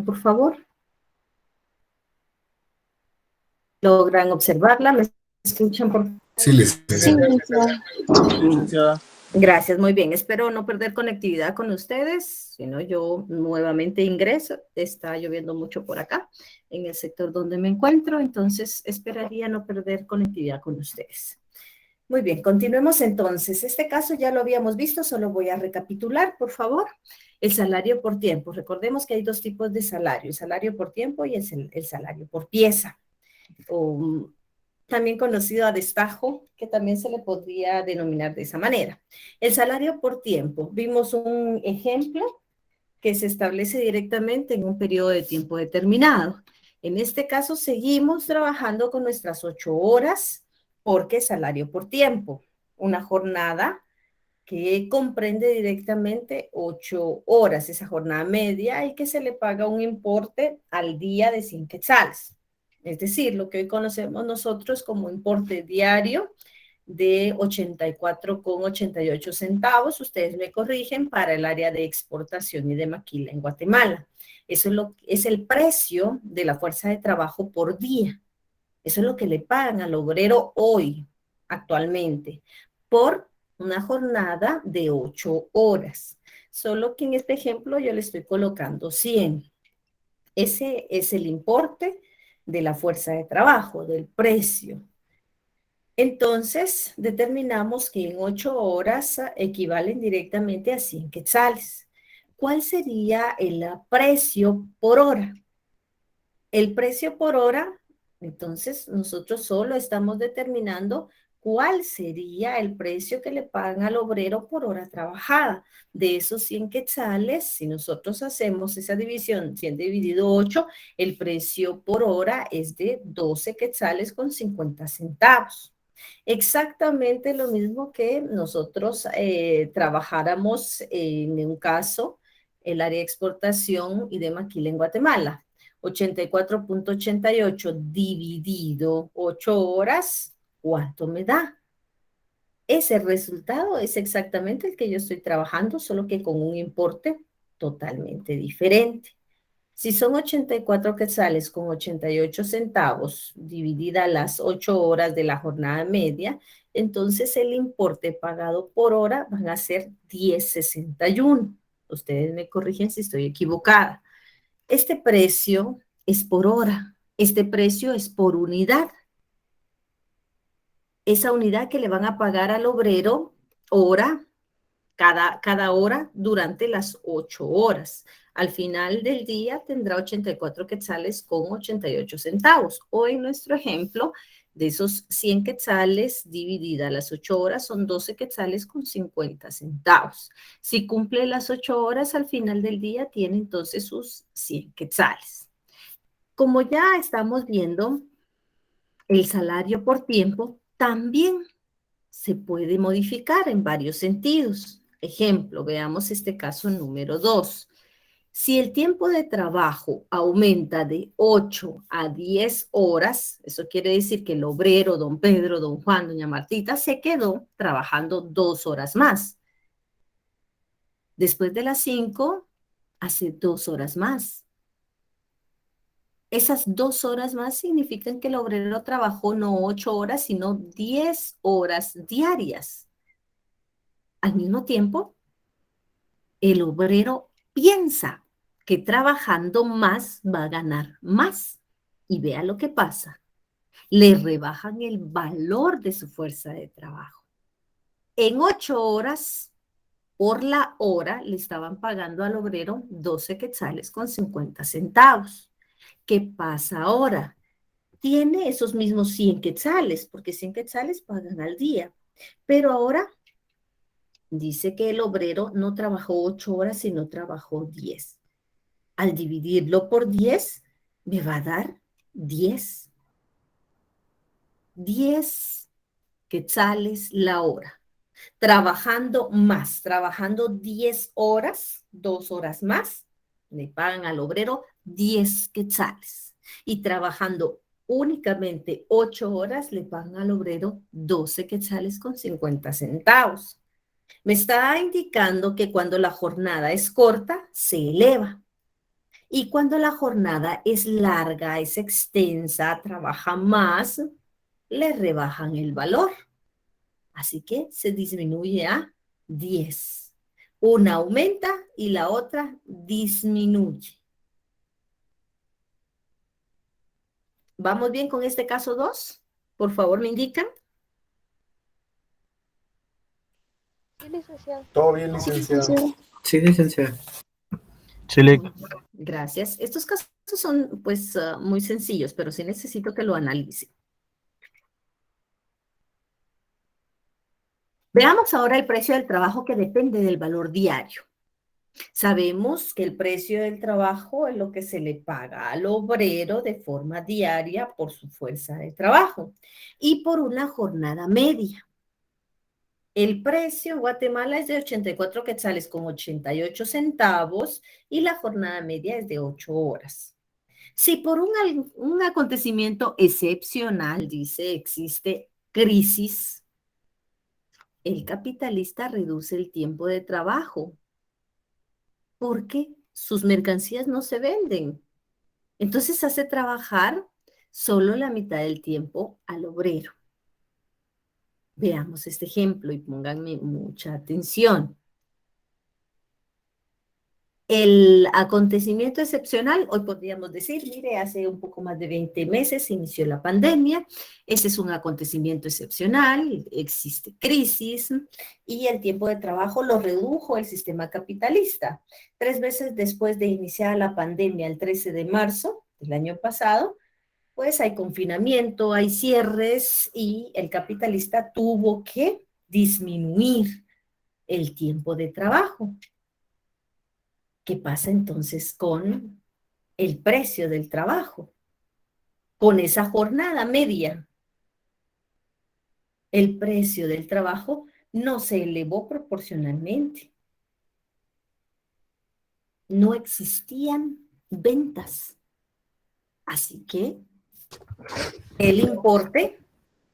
por favor. ¿Logran observarla? ¿Me escuchan, por favor? Sí, licenciada. Licenciada. Gracias, muy bien. Espero no perder conectividad con ustedes, sino yo nuevamente ingreso. Está lloviendo mucho por acá, en el sector donde me encuentro, entonces esperaría no perder conectividad con ustedes. Muy bien, continuemos entonces. Este caso ya lo habíamos visto, solo voy a recapitular, por favor. El salario por tiempo. Recordemos que hay dos tipos de salario, el salario por tiempo y el salario por pieza. O también conocido a destajo, que también se le podría denominar de esa manera. El salario por tiempo. Vimos un ejemplo que se establece directamente en un periodo de tiempo determinado. En este caso, seguimos trabajando con nuestras 8 horas, porque salario por tiempo. Una jornada que comprende directamente 8 horas, esa jornada media, y que se le paga un importe al día de 100 quetzales. Es decir, lo que hoy conocemos nosotros como importe diario de 84,88 centavos. Ustedes me corrigen para el área de exportación y de maquila en Guatemala. Eso es el precio de la fuerza de trabajo por día. Eso es lo que le pagan al obrero hoy, actualmente, por una jornada de 8 horas. Solo que en este ejemplo yo le estoy colocando 100. Ese es el importe de la fuerza de trabajo, del precio. Entonces, determinamos que en 8 horas equivalen directamente a 100 quetzales. ¿Cuál sería el precio por hora? El precio por hora, entonces nosotros solo estamos determinando cuál sería el precio que le pagan al obrero por hora trabajada. De esos 100 quetzales, si nosotros hacemos esa división, 100 dividido 8, el precio por hora es de 12 quetzales con 50 centavos. Exactamente lo mismo que nosotros trabajáramos en un caso, el área de exportación y de maquila en Guatemala. 84,88 dividido 8 horas, ¿cuánto me da? Ese resultado es exactamente el que yo estoy trabajando, solo que con un importe totalmente diferente. Si son 84 quetzales con 88 centavos dividida las 8 horas de la jornada media, entonces el importe pagado por hora van a ser 10,61. Ustedes me corrigen si estoy equivocada. Este precio es por hora, este precio es por unidad. Esa unidad que le van a pagar al obrero hora, cada hora durante las 8 horas. Al final del día tendrá 84 quetzales con 88 centavos. O en nuestro ejemplo, de esos 100 quetzales dividida las 8 horas son 12 quetzales con 50 centavos. Si cumple las 8 horas, al final del día tiene entonces sus 100 quetzales. Como ya estamos viendo, el salario por tiempo también se puede modificar en varios sentidos. Ejemplo, veamos este caso número 2. Si el tiempo de trabajo aumenta de 8 a 10 horas, eso quiere decir que el obrero, don Pedro, don Juan, doña Martita, se quedó trabajando 2 horas más. Después de las 5, hace 2 horas más. Esas 2 horas más significan que el obrero trabajó no 8 horas, sino 10 horas diarias. Al mismo tiempo, el obrero piensa que trabajando más va a ganar más. Y vea lo que pasa. Le rebajan el valor de su fuerza de trabajo. En 8 horas, por la hora, le estaban pagando al obrero 12 quetzales con 50 centavos. ¿Qué pasa ahora? Tiene esos mismos 100 quetzales, porque 100 quetzales pagan al día. Pero ahora dice que el obrero no trabajó 8 horas, sino trabajó 10. Al dividirlo por 10, me va a dar 10. 10 quetzales la hora. Trabajando más, trabajando 10 horas, 2 horas más, le pagan al obrero 10 quetzales. Y trabajando únicamente 8 horas, le pagan al obrero 12 quetzales con 50 centavos. Me está indicando que cuando la jornada es corta, se eleva. Y cuando la jornada es larga, es extensa, trabaja más, le rebajan el valor. Así que se disminuye a 10. Una aumenta y la otra disminuye. ¿Vamos bien con este caso 2? Por favor, me indican. Sí, licenciado. Todo bien, licenciado. Sí, licenciada. Sí, Gracias. Estos casos son pues muy sencillos, pero sí necesito que lo analicen. Veamos ahora el precio del trabajo que depende del valor diario. Sabemos que el precio del trabajo es lo que se le paga al obrero de forma diaria por su fuerza de trabajo y por una jornada media. El precio en Guatemala es de 84 quetzales con 88 centavos y la jornada media es de 8 horas. Si por un acontecimiento excepcional, dice, existe crisis, el capitalista reduce el tiempo de trabajo porque sus mercancías no se venden. Entonces hace trabajar solo la mitad del tiempo al obrero. Veamos este ejemplo y pónganme mucha atención. El acontecimiento excepcional, hoy podríamos decir, mire, hace un poco más de 20 meses inició la pandemia, ese es un acontecimiento excepcional, existe crisis y el tiempo de trabajo lo redujo el sistema capitalista. 3 meses después de iniciar la pandemia, el 13 de marzo del año pasado, pues hay confinamiento, hay cierres y el capitalista tuvo que disminuir el tiempo de trabajo. ¿Qué pasa entonces con el precio del trabajo? Con esa jornada media, el precio del trabajo no se elevó proporcionalmente. No existían ventas. Así que el importe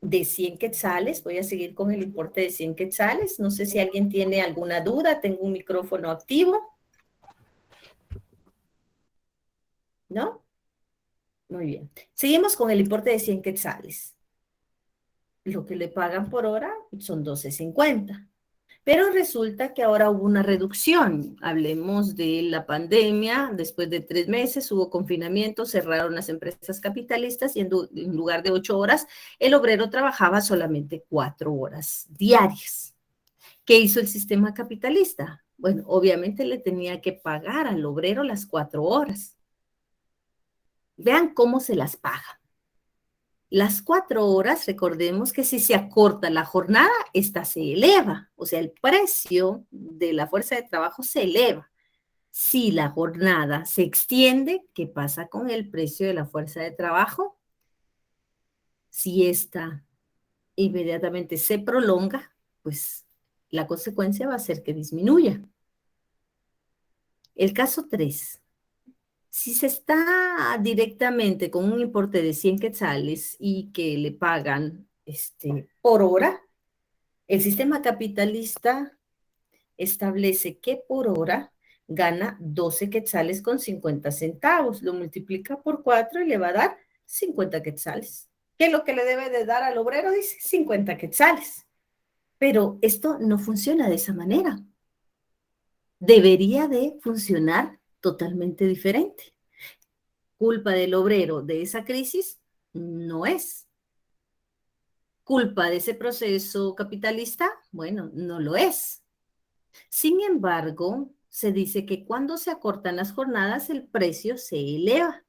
de 100 quetzales, voy a seguir con el importe de 100 quetzales. No sé si alguien tiene alguna duda, tengo un micrófono activo. ¿No? Muy bien. Seguimos con el importe de 100 quetzales. Lo que le pagan por hora son 12.50. Pero resulta que ahora hubo una reducción. Hablemos de la pandemia. Después de 3 meses hubo confinamiento, cerraron las empresas capitalistas y en lugar de 8 horas, el obrero trabajaba solamente 4 horas diarias. ¿Qué hizo el sistema capitalista? Bueno, obviamente le tenía que pagar al obrero las 4 horas. Vean cómo se las paga. Las 4 horas, recordemos que si se acorta la jornada, esta se eleva, o sea, el precio de la fuerza de trabajo se eleva. Si la jornada se extiende, ¿qué pasa con el precio de la fuerza de trabajo? Si esta inmediatamente se prolonga, pues la consecuencia va a ser que disminuya. El caso 3. Si se está directamente con un importe de 100 quetzales y que le pagan por hora, el sistema capitalista establece que por hora gana 12 quetzales con 50 centavos. Lo multiplica por 4 y le va a dar 50 quetzales. ¿Qué es lo que le debe de dar al obrero? Dice 50 quetzales. Pero esto no funciona de esa manera. Debería de funcionar totalmente diferente. ¿Culpa del obrero de esa crisis? No es. ¿Culpa de ese proceso capitalista? Bueno, no lo es. Sin embargo, se dice que cuando se acortan las jornadas, el precio se eleva.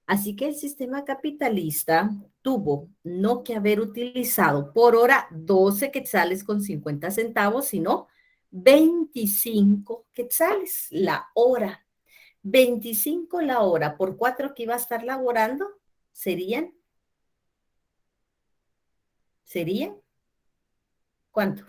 Así que el sistema capitalista tuvo no que haber utilizado por hora 12 quetzales con 50 centavos, sino 25 quetzales la hora. 25 la hora por 4 que iba a estar laborando, ¿serían? ¿Cuánto?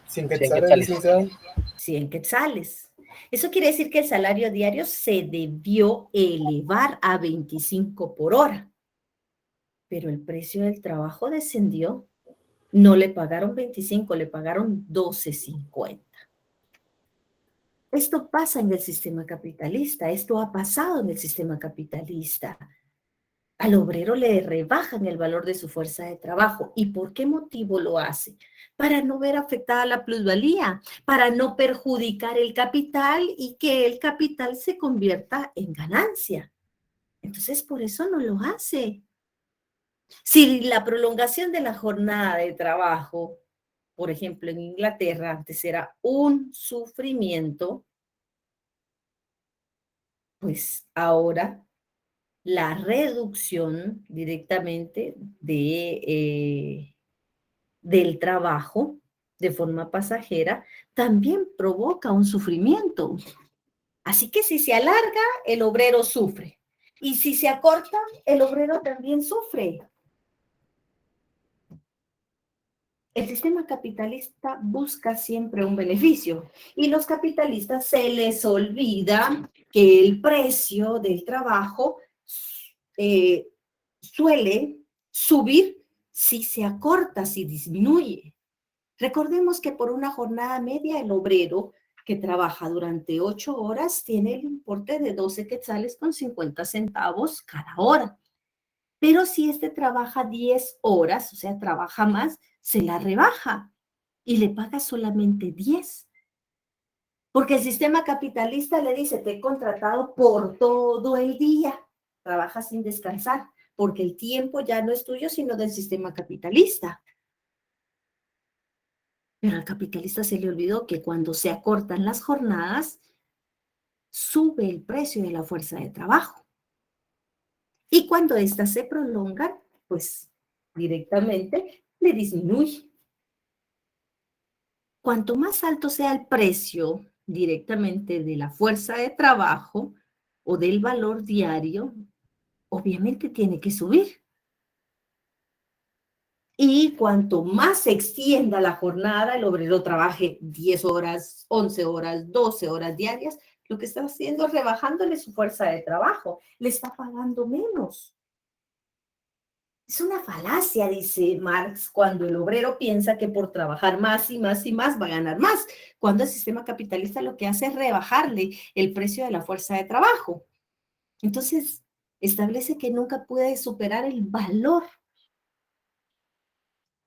100 quetzales, licenciado. 100 quetzales. Eso quiere decir que el salario diario se debió elevar a 25 por hora, pero el precio del trabajo descendió. No le pagaron 25, le pagaron 12.50. Esto pasa en el sistema capitalista, esto ha pasado en el sistema capitalista. Al obrero le rebajan el valor de su fuerza de trabajo. ¿Y por qué motivo lo hace? Para no ver afectada la plusvalía, para no perjudicar el capital y que el capital se convierta en ganancia. Entonces, por eso no lo hace. Si la prolongación de la jornada de trabajo, por ejemplo, en Inglaterra, antes era un sufrimiento, pues ahora la reducción directamente del trabajo de forma pasajera también provoca un sufrimiento. Así que si se alarga, el obrero sufre. Y si se acorta, el obrero también sufre. El sistema capitalista busca siempre un beneficio y los capitalistas se les olvida que el precio del trabajo suele subir si se acorta, si disminuye. Recordemos que por una jornada media el obrero que trabaja durante 8 horas tiene el importe de 12 quetzales con 50 centavos cada hora. Pero si este trabaja 10 horas, o sea, trabaja más, se la rebaja y le paga solamente 10. Porque el sistema capitalista le dice, te he contratado por todo el día, trabaja sin descansar, porque el tiempo ya no es tuyo, sino del sistema capitalista. Pero al capitalista se le olvidó que cuando se acortan las jornadas, sube el precio de la fuerza de trabajo. Y cuando éstas se prolongan, pues directamente le disminuye. Cuanto más alto sea el precio directamente de la fuerza de trabajo o del valor diario, obviamente tiene que subir. Y cuanto más se extienda la jornada, el obrero trabaje 10 horas, 11 horas, 12 horas diarias, lo que está haciendo es rebajándole su fuerza de trabajo, le está pagando menos. Es una falacia, dice Marx, cuando el obrero piensa que por trabajar más y más y más va a ganar más, cuando el sistema capitalista lo que hace es rebajarle el precio de la fuerza de trabajo. Entonces, establece que nunca puede superar el valor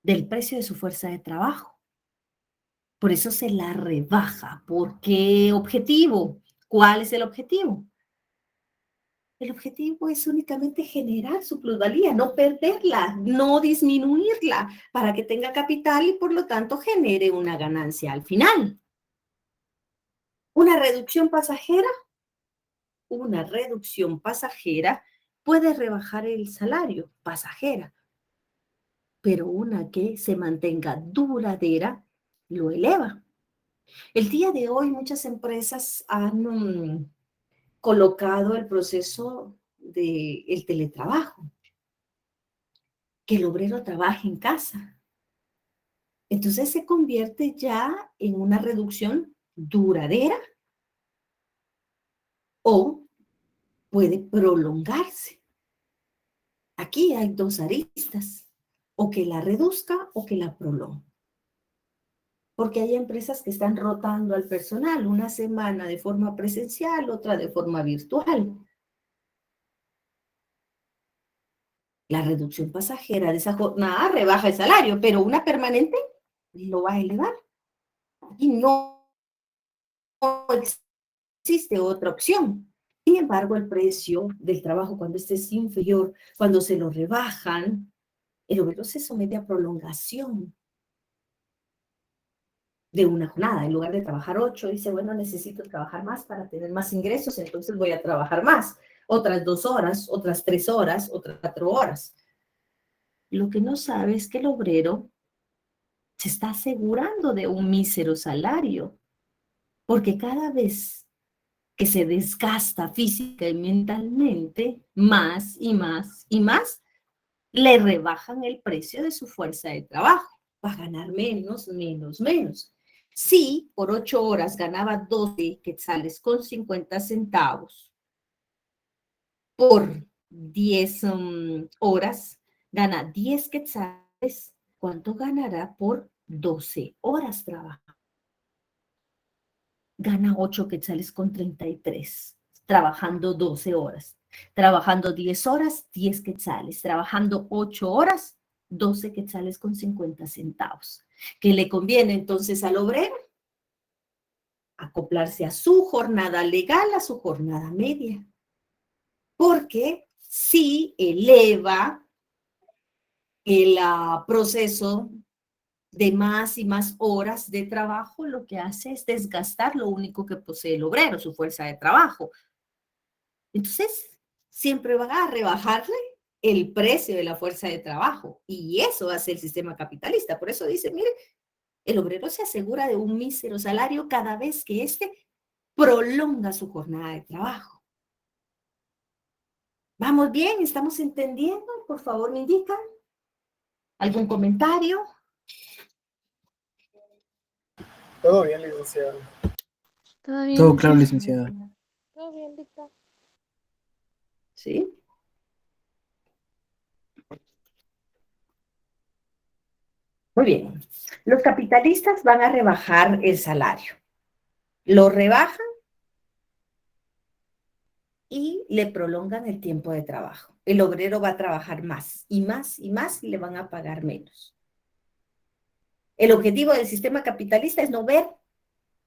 del precio de su fuerza de trabajo. Por eso se la rebaja. ¿Por qué objetivo? ¿Cuál es el objetivo? El objetivo es únicamente generar su plusvalía, no perderla, no disminuirla, para que tenga capital y por lo tanto genere una ganancia al final. Una reducción pasajera puede rebajar el salario pasajera, pero una que se mantenga duradera lo eleva. El día de hoy muchas empresas han colocado el proceso del teletrabajo, que el obrero trabaje en casa. Entonces se convierte ya en una reducción duradera o puede prolongarse. Aquí hay dos aristas, o que la reduzca o que la prolongue. Porque hay empresas que están rotando al personal, una semana de forma presencial, otra de forma virtual. La reducción pasajera de esa jornada rebaja el salario, pero una permanente lo va a elevar. Y no existe otra opción. Sin embargo, el precio del trabajo, cuando este es inferior, cuando se lo rebajan, el obrero se somete a prolongación de una jornada. En lugar de trabajar 8, dice, bueno, necesito trabajar más para tener más ingresos, entonces voy a trabajar más. Otras 2 horas, otras 3 horas, otras 4 horas. Lo que no sabe es que el obrero se está asegurando de un mísero salario, porque cada vez que se desgasta física y mentalmente, más y más y más, le rebajan el precio de su fuerza de trabajo. Va a ganar menos, menos, menos. Si por 8 horas ganaba 12 quetzales con 50 centavos, por 10 horas gana 10 quetzales, ¿cuánto ganará por 12 horas trabajo? gana 8 quetzales con 33, trabajando 12 horas. Trabajando 10 horas, 10 quetzales. Trabajando 8 horas, 12 quetzales con 50 centavos. ¿Qué le conviene entonces al obrero? Acoplarse a su jornada legal, a su jornada media. Porque si eleva el proceso de más y más horas de trabajo, lo que hace es desgastar lo único que posee el obrero, su fuerza de trabajo. Entonces, siempre van a rebajarle el precio de la fuerza de trabajo. Y eso hace el sistema capitalista. Por eso dice, mire, el obrero se asegura de un mísero salario cada vez que éste prolonga su jornada de trabajo. ¿Vamos bien? ¿Estamos entendiendo? Por favor, me indican. ¿Algún comentario? Todo bien, licenciado. Todo bien, Todo claro, licenciado. licenciada. Todo bien, dicta. ¿Sí? Muy bien. Los capitalistas van a rebajar el salario. Lo rebajan y le prolongan el tiempo de trabajo. El obrero va a trabajar más y más y más y le van a pagar menos. El objetivo del sistema capitalista es no ver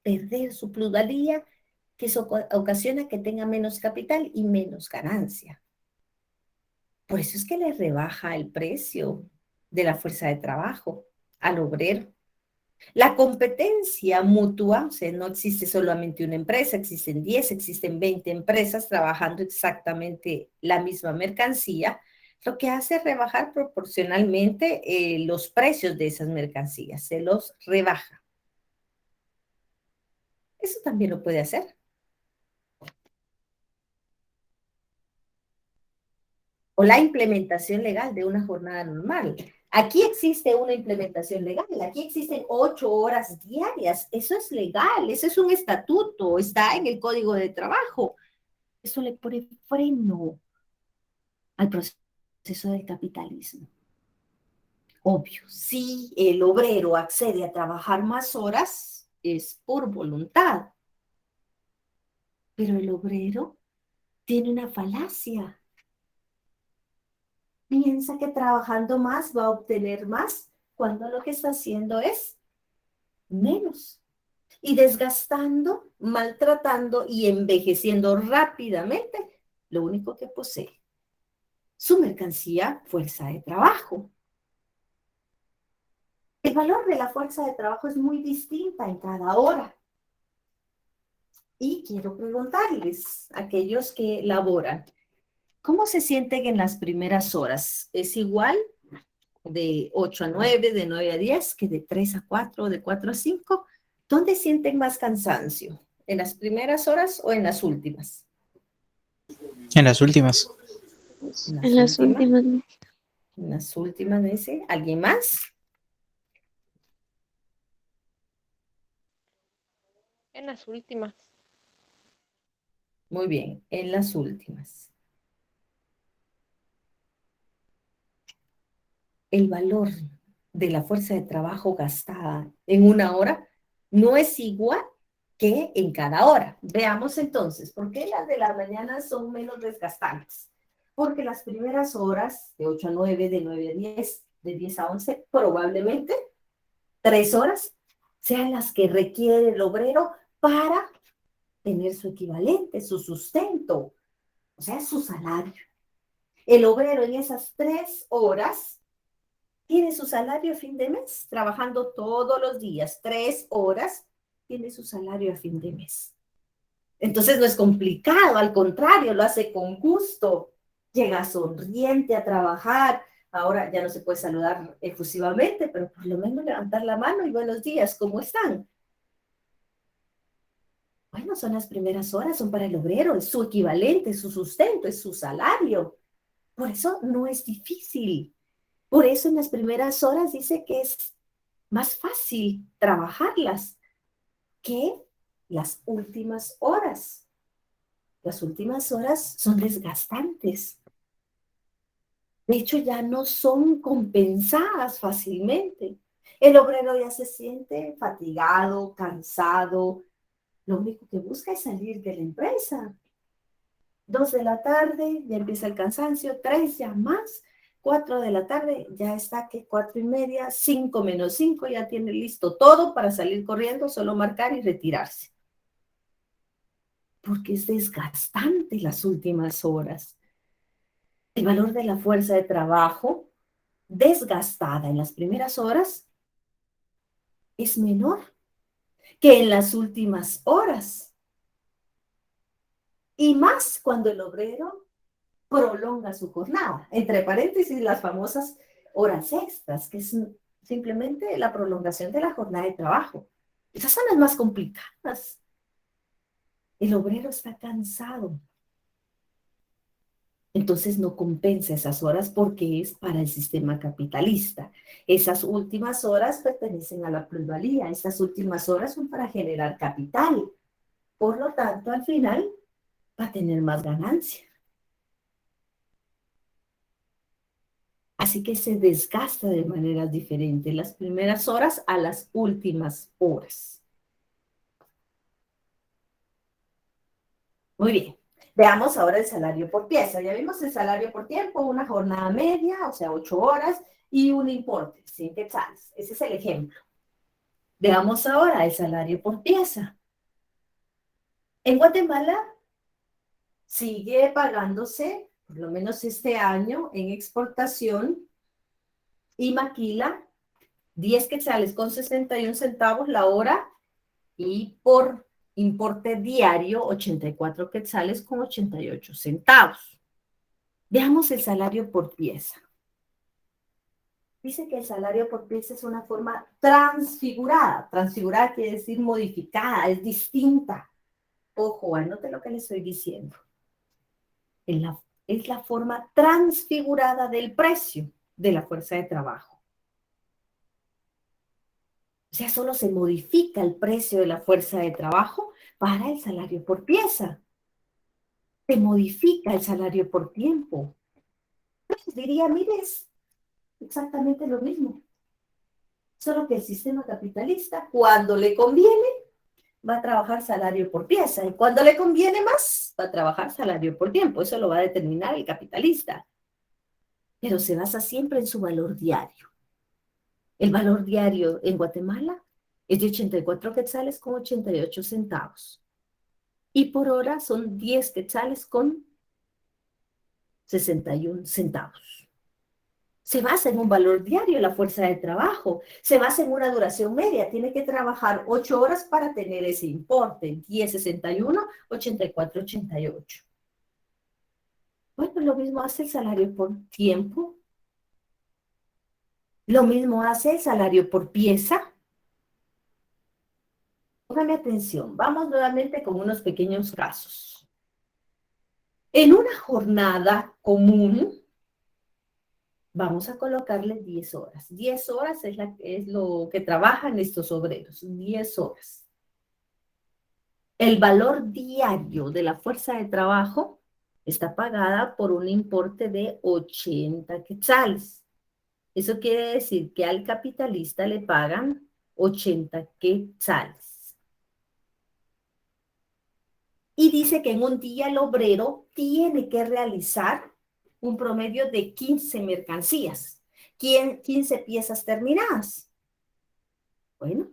perder su plusvalía, que eso ocasiona que tenga menos capital y menos ganancia. Por eso es que le rebaja el precio de la fuerza de trabajo al obrero. La competencia mutua, o sea, no existe solamente una empresa, existen 10, existen 20 empresas trabajando exactamente la misma mercancía, lo que hace es rebajar proporcionalmente los precios de esas mercancías, se los rebaja. Eso también lo puede hacer. O la implementación legal de una jornada normal. Aquí existe una implementación legal, aquí existen 8 horas diarias, eso es legal, eso es un estatuto, está en el Código de Trabajo. Eso le pone freno al proceso del capitalismo. Obvio, si el obrero accede a trabajar más horas, es por voluntad. Pero el obrero tiene una falacia. Piensa que trabajando más va a obtener más, cuando lo que está haciendo es menos. Y desgastando, maltratando y envejeciendo rápidamente lo único que posee. Su mercancía, fuerza de trabajo. El valor de la fuerza de trabajo es muy distinta en cada hora. Y quiero preguntarles a aquellos que laboran, ¿cómo se sienten en las primeras horas? ¿Es igual de 8 a 9, de 9 a 10, que de 3 a 4, de 4 a 5? ¿Dónde sienten más cansancio? ¿En las primeras horas o en las últimas? En las últimas. En las últimas. En las últimas, dice. ¿Alguien más? En las últimas. Muy bien, en las últimas. El valor de la fuerza de trabajo gastada en una hora no es igual que en cada hora. Veamos entonces, ¿por qué las de la mañana son menos desgastantes? Porque las primeras horas, de 8 a 9, de 9 a 10, de 10 a 11, probablemente 3 horas sean las que requiere el obrero para tener su equivalente, su sustento, o sea, su salario. El obrero en esas 3 horas tiene su salario a fin de mes, trabajando todos los días, 3 horas, tiene su salario a fin de mes. Entonces no es complicado, al contrario, lo hace con gusto, llega sonriente a trabajar. Ahora ya no se puede saludar efusivamente, pero por lo menos levantar la mano y buenos días, ¿cómo están? Bueno, son las primeras horas, son para el obrero, es su equivalente, es su sustento, es su salario. Por eso no es difícil. Por eso en las primeras horas dice que es más fácil trabajarlas que las últimas horas. Las últimas horas son desgastantes. De hecho, ya no son compensadas fácilmente. El obrero ya se siente fatigado, cansado, lo único que busca es salir de la empresa. 2 de la tarde, ya empieza el cansancio, 3 ya más, 4 de la tarde, ya está que 4:30, 5 menos 5, ya tiene listo todo para salir corriendo, solo marcar y retirarse. Porque es desgastante las últimas horas. El valor de la fuerza de trabajo desgastada en las primeras horas es menor que en las últimas horas. Y más cuando el obrero prolonga su jornada. Entre paréntesis, las famosas horas extras, que es simplemente la prolongación de la jornada de trabajo. Esas son las más complicadas. El obrero está cansado. Entonces no compensa esas horas porque es para el sistema capitalista. Esas últimas horas pertenecen a la plusvalía. Estas últimas horas son para generar capital. Por lo tanto, al final va a tener más ganancia. Así que se desgasta de maneras diferentes las primeras horas a las últimas horas. Muy bien. Veamos ahora el salario por pieza. Ya vimos el salario por tiempo, una jornada media, o sea, 8 horas, y un importe, 100 quetzales. Ese es el ejemplo. Veamos ahora el salario por pieza. En Guatemala sigue pagándose, por lo menos este año, en exportación y maquila, 10 quetzales con 61 centavos la hora, y por importe diario, 84 quetzales con 88 centavos. Veamos el salario por pieza. Dice que el salario por pieza es una forma transfigurada. Transfigurada quiere decir modificada, es distinta. Ojo, anote lo que le estoy diciendo. Es la forma transfigurada del precio de la fuerza de trabajo. O sea, solo se modifica el precio de la fuerza de trabajo para el salario por pieza. Se modifica el salario por tiempo. Pues diría, mire, es exactamente lo mismo. Solo que el sistema capitalista, cuando le conviene, va a trabajar salario por pieza. Y cuando le conviene más, va a trabajar salario por tiempo. Eso lo va a determinar el capitalista. Pero se basa siempre en su valor diario. El valor diario en Guatemala es de 84 quetzales con 88 centavos. Y por hora son 10 quetzales con 61 centavos. Se basa en un valor diario la fuerza de trabajo. Se basa en una duración media. Tiene que trabajar 8 horas para tener ese importe. 10.61, 84, 88. Bueno, lo mismo hace el salario por tiempo. Lo mismo hace el salario por pieza. Póngame atención. Vamos nuevamente con unos pequeños casos. En una jornada común, vamos a colocarle 10 horas. 10 horas es lo que trabajan estos obreros. 10 horas. El valor diario de la fuerza de trabajo está pagada por un importe de 80 quetzales. Eso quiere decir que al capitalista le pagan 80 quetzales. Y dice que en un día el obrero tiene que realizar un promedio de 15 mercancías, 15 piezas terminadas. Bueno,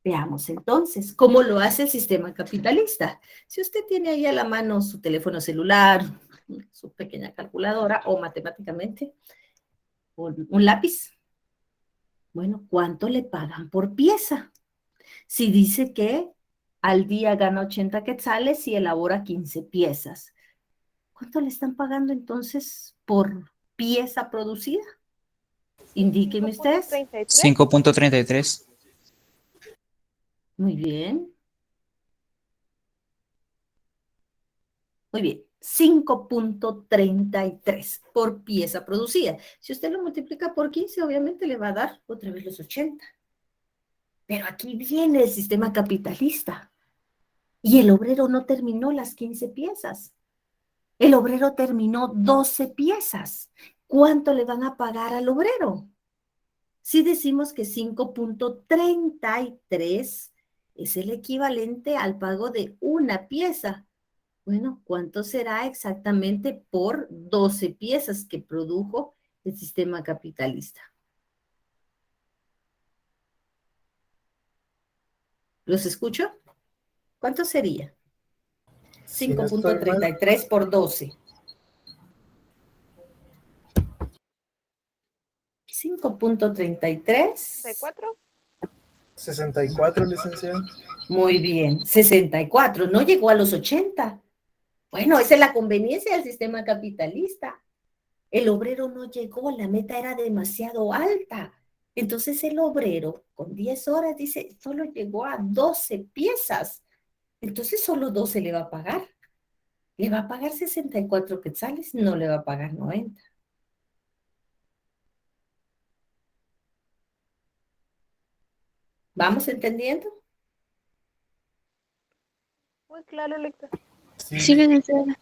veamos entonces cómo lo hace el sistema capitalista. Si usted tiene ahí a la mano su teléfono celular, su pequeña calculadora o matemáticamente un lápiz, bueno, ¿cuánto le pagan por pieza? Si dice que al día gana 80 quetzales y elabora 15 piezas, ¿cuánto le están pagando entonces por pieza producida? Indíquenme ustedes. 5.33. Muy bien. Muy bien. 5.33 por pieza producida. Si usted lo multiplica por 15, obviamente le va a dar otra vez los 80. Pero aquí viene el sistema capitalista. Y el obrero no terminó las 15 piezas. El obrero terminó 12 piezas. ¿Cuánto le van a pagar al obrero? Si decimos que 5.33 es el equivalente al pago de una pieza. Bueno, ¿cuánto será exactamente por 12 piezas que produjo el sistema capitalista? ¿Los escucho? ¿Cuánto sería? Si no estoy mal, 5.33 por 12. 5.33. ¿De 4? 64, licenciado. Muy bien. 64. No llegó a los 80. Bueno, esa es la conveniencia del sistema capitalista. El obrero no llegó, la meta era demasiado alta. Entonces el obrero con 10 horas dice, solo llegó a 12 piezas. Entonces solo 12 le va a pagar. Le va a pagar 64 quetzales, no le va a pagar 90. ¿Vamos entendiendo? Muy claro, Lecta. Sí, Sí, licenciada.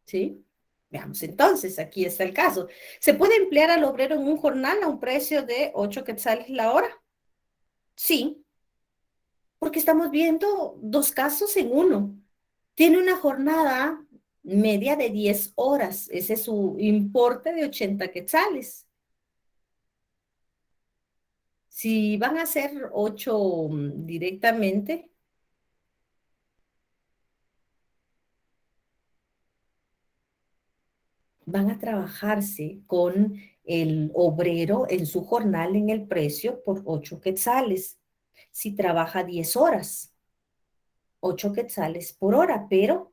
¿Sí? Veamos entonces, aquí está el caso. ¿Se puede emplear al obrero en un jornal a un precio de 8 quetzales la hora? Sí, porque estamos viendo dos casos en uno. Tiene una jornada media de 10 horas. Ese es su importe de 80 quetzales. Si van a hacer 8 directamente, van a trabajarse con el obrero en su jornal en el precio por 8 quetzales. Si trabaja 10 horas, 8 quetzales por hora, pero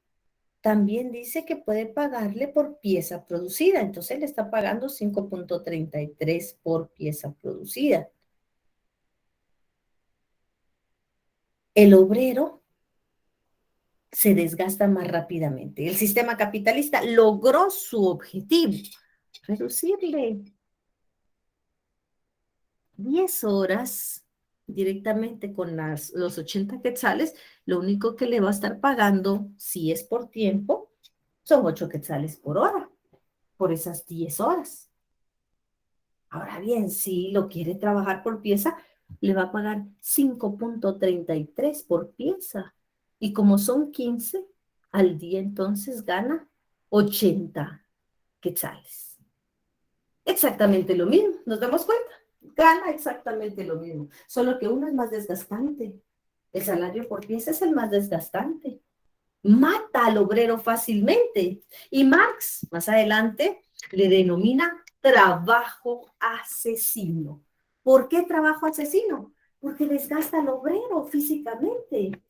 también dice que puede pagarle por pieza producida. Entonces le está pagando 5.33 por pieza producida. El obrero se desgasta más rápidamente. El sistema capitalista logró su objetivo, reducirle 10 horas directamente con los 80 quetzales. Lo único que le va a estar pagando, si es por tiempo, son 8 quetzales por hora, por esas 10 horas. Ahora bien, si lo quiere trabajar por pieza, le va a pagar 5.33 por pieza. Y como son 15 al día, entonces gana 80 quetzales. Exactamente lo mismo, ¿nos damos cuenta? Gana exactamente lo mismo, solo que uno es más desgastante. El salario por pieza es el más desgastante. Mata al obrero fácilmente. Y Marx, más adelante, le denomina trabajo asesino. ¿Por qué trabajo asesino? Porque desgasta al obrero físicamente,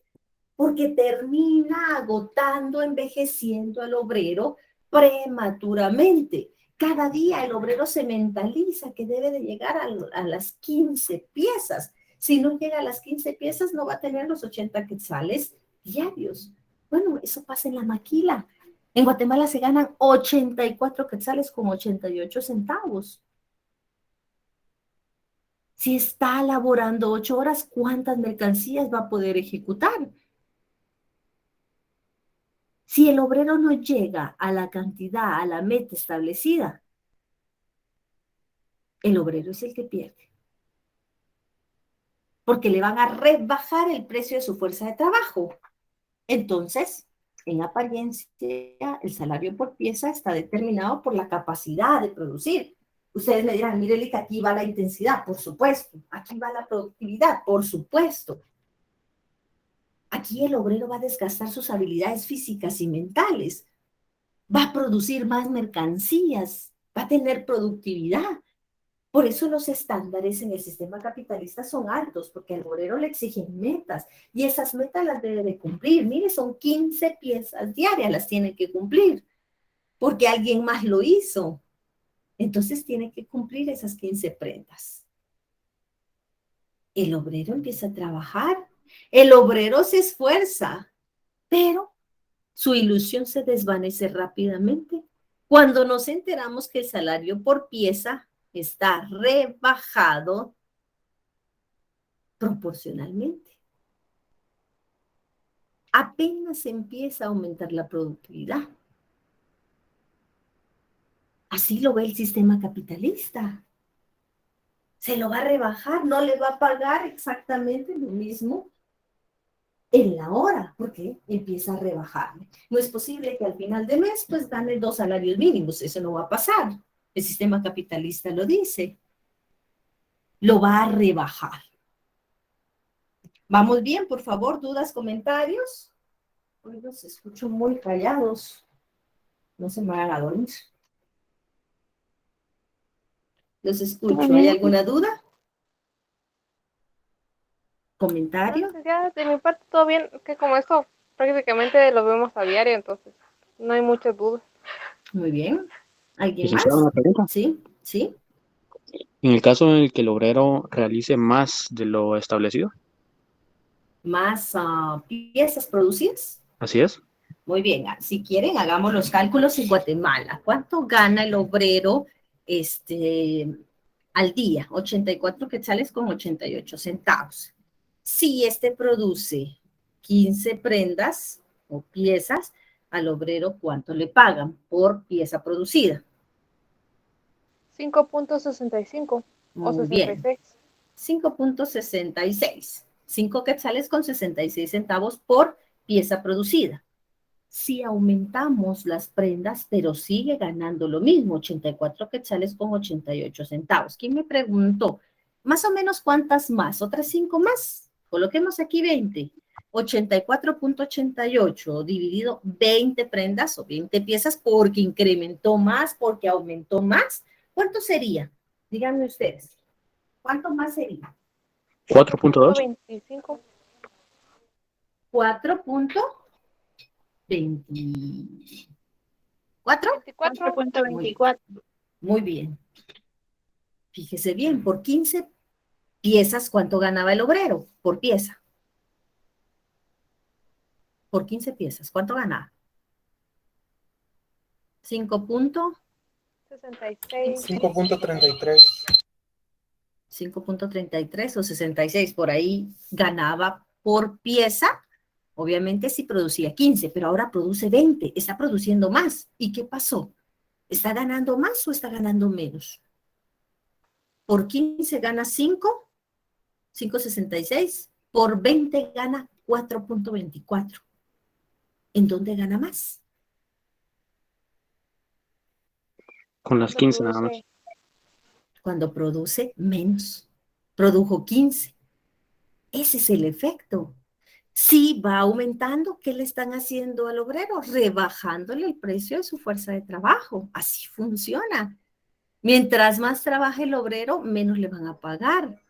porque termina agotando, envejeciendo al obrero prematuramente. Cada día el obrero se mentaliza que debe de llegar a las 15 piezas. Si no llega a las 15 piezas, no va a tener los 80 quetzales diarios. Bueno, eso pasa en la maquila. En Guatemala se ganan 84 quetzales con 88 centavos. Si está laborando 8 horas, ¿cuántas mercancías va a poder ejecutar? Si el obrero no llega a la cantidad, a la meta establecida, el obrero es el que pierde. Porque le van a rebajar el precio de su fuerza de trabajo. Entonces, en apariencia, el salario por pieza está determinado por la capacidad de producir. Ustedes me dirán, mire, aquí va la intensidad, por supuesto. Aquí va la productividad, por supuesto. Aquí el obrero va a desgastar sus habilidades físicas y mentales. Va a producir más mercancías, va a tener productividad. Por eso los estándares en el sistema capitalista son altos, porque al obrero le exigen metas y esas metas las debe de cumplir. Mire, son 15 piezas diarias, las tiene que cumplir, porque alguien más lo hizo. Entonces tiene que cumplir esas 15 prendas. El obrero empieza a trabajar, el obrero se esfuerza, pero su ilusión se desvanece rápidamente cuando nos enteramos que el salario por pieza está rebajado proporcionalmente. Apenas empieza a aumentar la productividad. Así lo ve el sistema capitalista. Se lo va a rebajar, no le va a pagar exactamente lo mismo en la hora, porque empieza a rebajarme. No es posible que al final de mes pues gane 2 salarios mínimos, eso no va a pasar. El sistema capitalista lo dice, lo va a rebajar. ¿Vamos bien? Por favor, dudas, comentarios. Hoy los escucho muy callados. No se me vayan a dormir. Los escucho. ¿Hay alguna duda? No, ¿Comentario? licenciada, de mi parte todo bien, que como esto prácticamente lo vemos a diario, entonces no hay muchas dudas. Muy bien. ¿Alguien Licenciado, más? una pregunta. Sí, sí. En el caso en el que el obrero realice más de lo establecido, ¿Más piezas producidas? así es. Muy bien, si quieren, hagamos los cálculos en Guatemala. ¿Cuánto gana el obrero al día? 84 quetzales con 88 centavos. Si produce 15 prendas o piezas, al obrero, ¿cuánto le pagan por pieza producida? 5.65 o Muy bien, 66. 5.66. 5 quetzales con 66 centavos por pieza producida. Si aumentamos las prendas, pero sigue ganando lo mismo, 84 quetzales con 88 centavos. ¿Quién me preguntó? Más o menos cuántas más, otras 5 más. Coloquemos aquí 20. 84.88 dividido 20 prendas o 20 piezas porque incrementó más, porque aumentó más. ¿Cuánto sería? Díganme ustedes. ¿Cuánto más sería? 4.2. 4.25. 4.24. 24. 4.24. Muy bien. Fíjese bien, por 15 piezas, ¿cuánto ganaba el obrero por pieza? Por 15 piezas, ¿cuánto ganaba? 66. 5.33. 5.33 o 66, por ahí ganaba por pieza, obviamente si producía 15, pero ahora produce 20, está produciendo más. ¿Y qué pasó? ¿Está ganando más o está ganando menos? Por 15 gana 5, 5.66, por 20 gana 4.24. ¿En dónde gana más? Con las Cuando 15 nada más. produce. Cuando produce menos. Produjo 15. Ese es el efecto. Si va aumentando, ¿qué le están haciendo al obrero? Rebajándole el precio de su fuerza de trabajo. Así funciona. Mientras más trabaje el obrero, menos le van a pagar.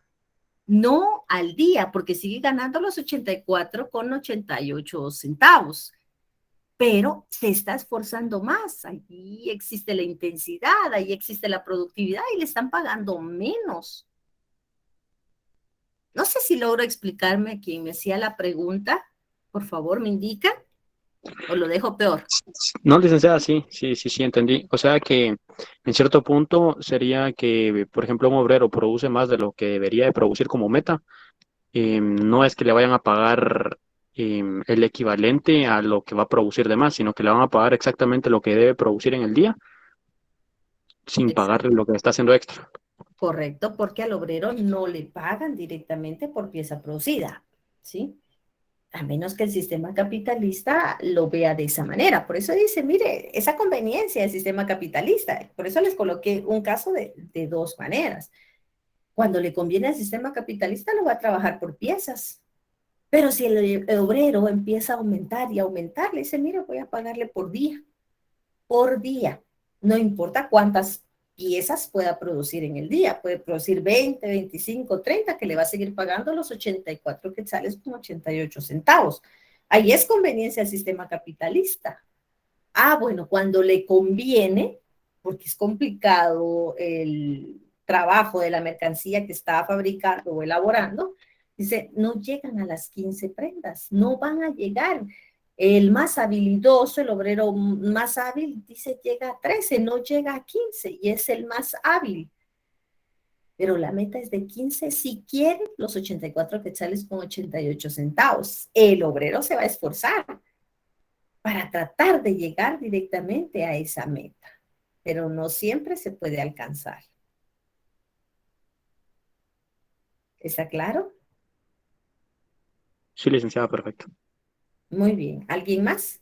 No al día, porque sigue ganando los 84,88 centavos, pero se está esforzando más. Ahí existe la intensidad, ahí existe la productividad y le están pagando menos. No sé si logro explicarme a quien me hacía la pregunta. Por favor, me indica o lo dejo peor. No, licenciada, sí, entendí. O sea que en cierto punto sería que, por ejemplo, un obrero produce más de lo que debería de producir como meta. No es que le vayan a pagar el equivalente a lo que va a producir de más, sino que le van a pagar exactamente lo que debe producir en el día, sin pagarle Exacto. lo que está haciendo extra. Correcto, porque al obrero no le pagan directamente por pieza producida, ¿sí? A menos que el sistema capitalista lo vea de esa manera. Por eso dice, mire, esa conveniencia del sistema capitalista. Por eso les coloqué un caso de dos maneras. Cuando le conviene al sistema capitalista, lo va a trabajar por piezas. Pero si el obrero empieza a aumentar y aumentar, le dice, mire, voy a pagarle por día. Por día. No importa cuántas piezas pueda producir en el día. Puede producir 20, 25, 30, que le va a seguir pagando los 84 quetzales con 88 centavos. Ahí es conveniencia al sistema capitalista. Ah, bueno, cuando le conviene, porque es complicado el trabajo de la mercancía que está fabricando o elaborando, dice, no llegan a las 15 prendas, no van a llegar. El más habilidoso, el obrero más hábil, dice llega a 13, no llega a 15 y es el más hábil. Pero la meta es de 15 si quiere los 84 quetzales con 88 centavos. El obrero se va a esforzar para tratar de llegar directamente a esa meta, pero no siempre se puede alcanzar. ¿Está claro? Sí, licenciada, perfecto. Muy bien. ¿Alguien más?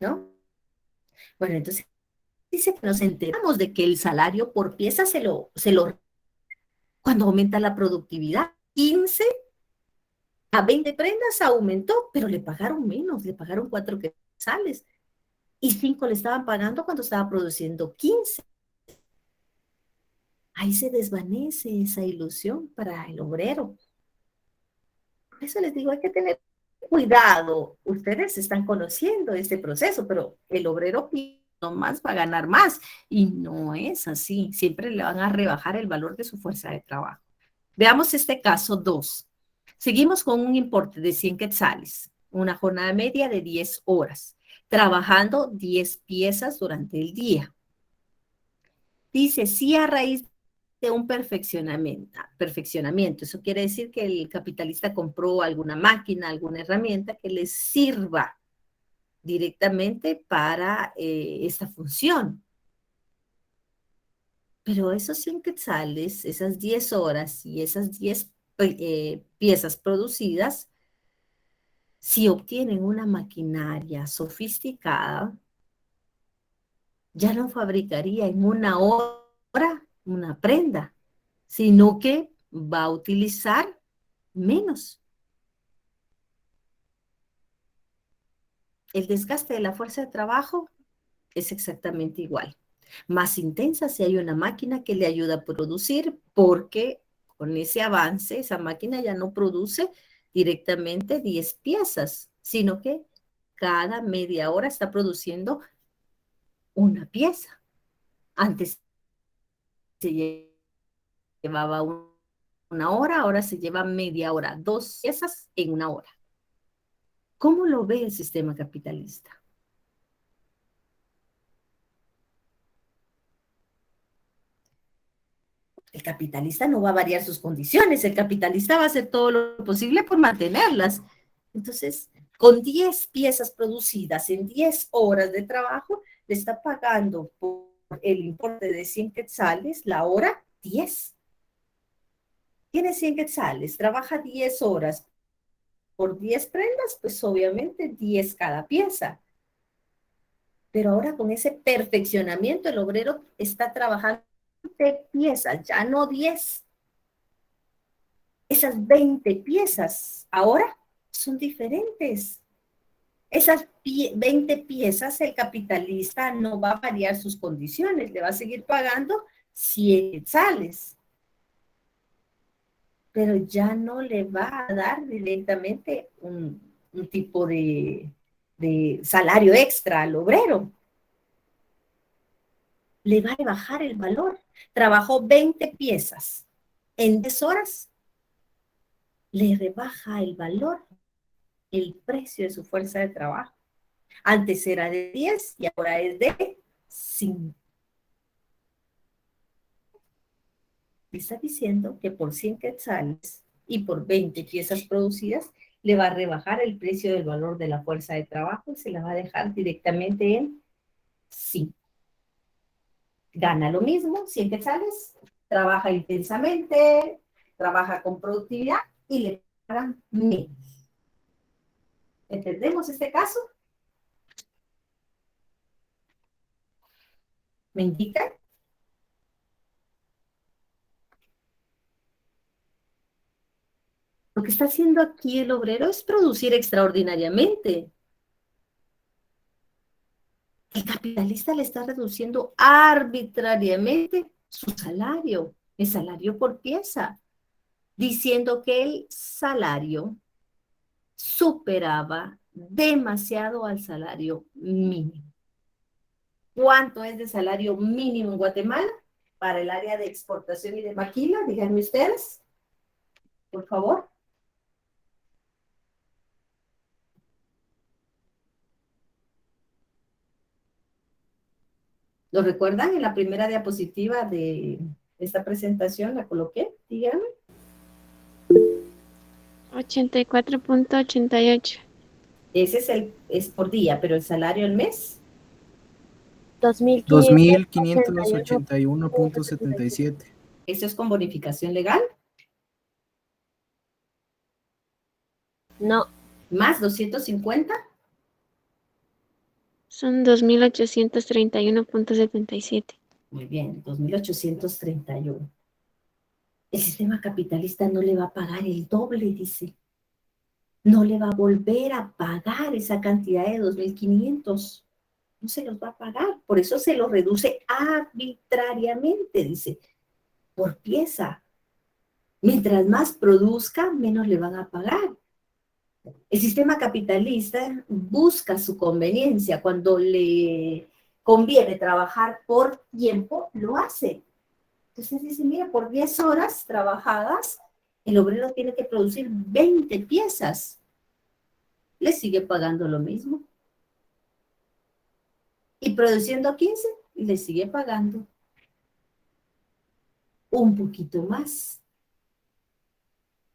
¿No? Bueno, entonces dice que nos enteramos de que el salario por pieza cuando aumenta la productividad, 15 a 20 prendas aumentó, pero le pagaron menos, le pagaron 4 quetzales y 5 le estaban pagando cuando estaba produciendo 15. Ahí se desvanece esa ilusión para el obrero. Por eso les digo, hay que tener cuidado. Ustedes están conociendo este proceso, pero el obrero nomás va a ganar más. Y no es así. Siempre le van a rebajar el valor de su fuerza de trabajo. Veamos este caso 2. Seguimos con un importe de 100 quetzales, una jornada media de 10 horas, trabajando 10 piezas durante el día. Dice, sí, a raíz de un perfeccionamiento. Eso quiere decir que el capitalista compró alguna máquina, alguna herramienta que le sirva directamente para esta función. Pero esos 100 quetzales, esas 10 horas y esas 10 piezas producidas, si obtienen una maquinaria sofisticada, ya no fabricaría en una hora una prenda, sino que va a utilizar menos. El desgaste de la fuerza de trabajo es exactamente igual. Más intensa si hay una máquina que le ayuda a producir, porque con ese avance, esa máquina ya no produce directamente 10 piezas, sino que cada media hora está produciendo una pieza. Antes se llevaba una hora, ahora se lleva media hora, 2 piezas en una hora. ¿Cómo lo ve el sistema capitalista? El capitalista no va a variar sus condiciones, el capitalista va a hacer todo lo posible por mantenerlas. Entonces, con 10 piezas producidas en 10 horas de trabajo, le está pagando por el importe de 100 quetzales la hora 10. Tiene 100 quetzales, trabaja 10 horas por 10 prendas, pues obviamente 10 cada pieza. Pero ahora con ese perfeccionamiento, el obrero está trabajando 20 piezas, ya no 10. Esas 20 piezas ahora son diferentes. Esas 20 piezas, el capitalista no va a variar sus condiciones, le va a seguir pagando 100 quetzales. Pero ya no le va a dar directamente un tipo de salario extra al obrero. Le va a bajar el valor. Trabajó 20 piezas en 10 horas, le rebaja el valor, el precio de su fuerza de trabajo. Antes era de 10 y ahora es de 5. Está diciendo que por 100 quetzales y por 20 piezas producidas le va a rebajar el precio del valor de la fuerza de trabajo y se la va a dejar directamente en 5. Gana lo mismo, 100 quetzales, trabaja intensamente, trabaja con productividad y le pagan menos. ¿Entendemos este caso? ¿Me indica? Lo que está haciendo aquí el obrero es producir extraordinariamente. El capitalista le está reduciendo arbitrariamente su salario, el salario por pieza, diciendo que el salario superaba demasiado al salario mínimo. ¿Cuánto es de salario mínimo en Guatemala para el área de exportación y de maquila? Díganme ustedes, por favor. ¿Lo recuerdan? En la primera diapositiva de esta presentación la coloqué, díganme. 84.88. Ese es por día, pero el salario al mes. 2.581.77. 2.581.77. ¿Eso es con bonificación legal? No, ¿Más 250? son 2.831.77. Muy bien, 2.831. El sistema capitalista no le va a pagar el doble, dice. No le va a volver a pagar esa cantidad de 2.500. No se los va a pagar. Por eso se los reduce arbitrariamente, dice, por pieza. Mientras más produzca, menos le van a pagar. El sistema capitalista busca su conveniencia. Cuando le conviene trabajar por tiempo, lo hace. Entonces dice, mira, por 10 horas trabajadas, el obrero tiene que producir 20 piezas. Le sigue pagando lo mismo. Y produciendo 15, le sigue pagando un poquito más.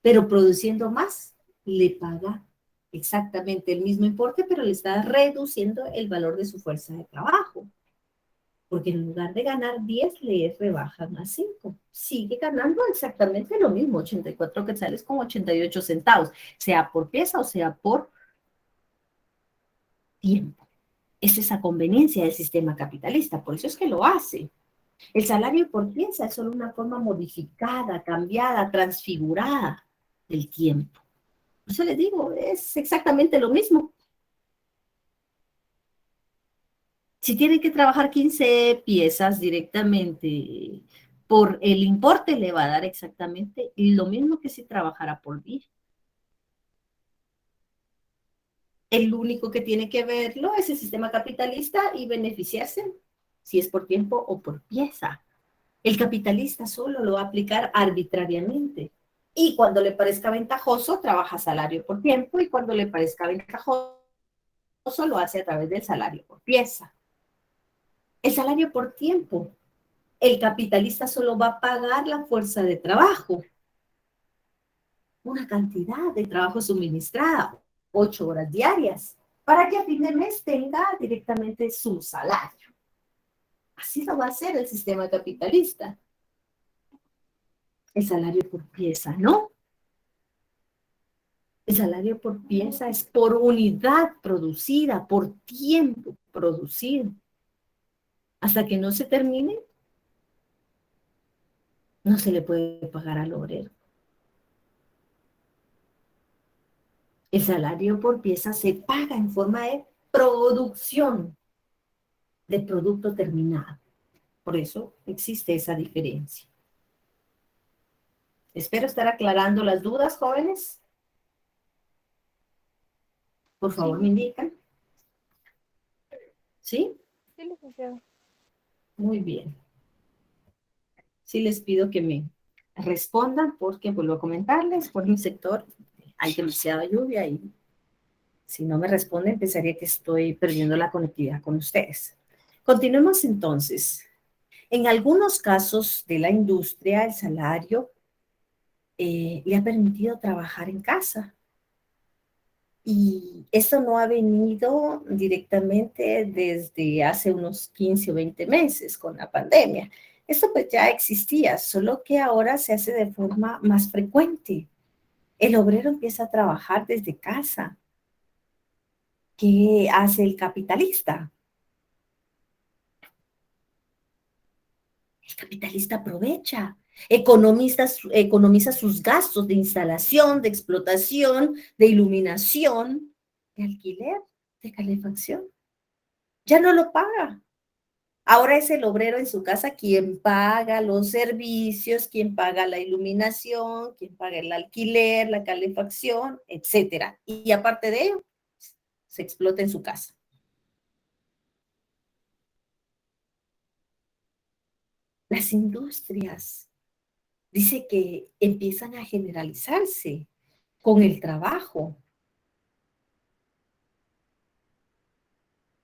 Pero produciendo más, le paga exactamente el mismo importe, pero le está reduciendo el valor de su fuerza de trabajo. Porque en lugar de ganar 10, le rebajan a 5. Sigue ganando exactamente lo mismo, 84 quetzales con 88 centavos, sea por pieza o sea por tiempo. Es esa conveniencia del sistema capitalista, por eso es que lo hace. El salario por pieza es solo una forma modificada, cambiada, transfigurada del tiempo. Por eso les digo, es exactamente lo mismo. Si tienen que trabajar 15 piezas directamente por el importe, le va a dar exactamente lo mismo que si trabajara por día. El único que tiene que verlo es el sistema capitalista y beneficiarse, si es por tiempo o por pieza. El capitalista solo lo va a aplicar arbitrariamente. Y cuando le parezca ventajoso, trabaja salario por tiempo, y cuando le parezca ventajoso, lo hace a través del salario por pieza. El salario por tiempo. El capitalista solo va a pagar la fuerza de trabajo, una cantidad de trabajo suministrada, 8 horas diarias, para que a fin de mes tenga directamente su salario. Así lo va a hacer el sistema capitalista. El salario por pieza, ¿no? El salario por pieza es por unidad producida, por tiempo producido. Hasta que no se termine, no se le puede pagar al obrero. El salario por pieza se paga en forma de producción de producto terminado. Por eso existe esa diferencia. Espero estar aclarando las dudas, jóvenes. Por favor, me Sí, indican. ¿Sí? sí, licenciado. Muy bien. Sí les pido que me respondan porque vuelvo a comentarles, por mi sector hay demasiada lluvia y si no me responden pensaría que estoy perdiendo la conectividad con ustedes. Continuemos entonces. En algunos casos de la industria, el salario le ha permitido trabajar en casa. Y esto no ha venido directamente desde hace unos 15 o 20 meses con la pandemia. Esto pues ya existía, solo que ahora se hace de forma más frecuente. El obrero empieza a trabajar desde casa. ¿Qué hace el capitalista? El capitalista aprovecha, economiza sus gastos de instalación, de explotación, de iluminación, de alquiler, de calefacción. Ya no lo paga. Ahora es el obrero en su casa quien paga los servicios, quien paga la iluminación, quien paga el alquiler, la calefacción, etcétera. Y aparte de ello, se explota en su casa. Las industrias, dice que empiezan a generalizarse con el trabajo.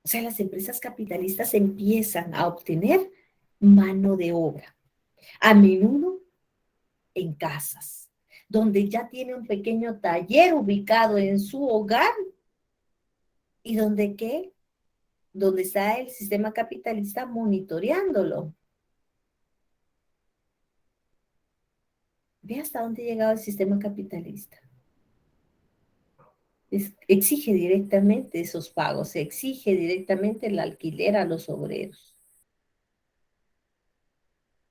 O sea, las empresas capitalistas empiezan a obtener mano de obra, a menudo en casas, donde ya tiene un pequeño taller ubicado en su hogar y donde ¿qué? Donde está el sistema capitalista monitoreándolo. Ve hasta dónde ha llegado el sistema capitalista. Exige directamente esos pagos, exige directamente el alquiler a los obreros.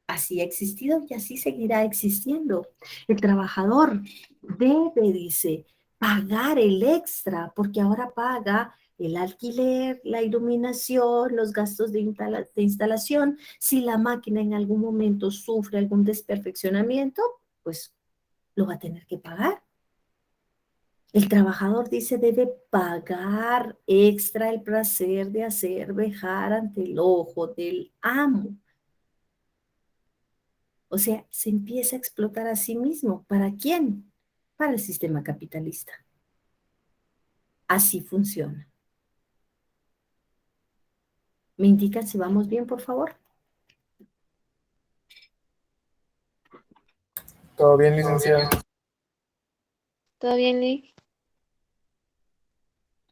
Así ha existido y así seguirá existiendo. El trabajador debe, dice, pagar el extra, porque ahora paga el alquiler, la iluminación, los gastos de instalación. Si la máquina en algún momento sufre algún desperfeccionamiento, pues lo va a tener que pagar. El trabajador, dice, debe pagar extra el placer de hacer vejar ante el ojo del amo. O sea, se empieza a explotar a sí mismo. ¿Para quién? Para el sistema capitalista. Así funciona. ¿Me indican si vamos bien, por favor? ¿Todo bien, licenciada? ¿Todo bien, Lee?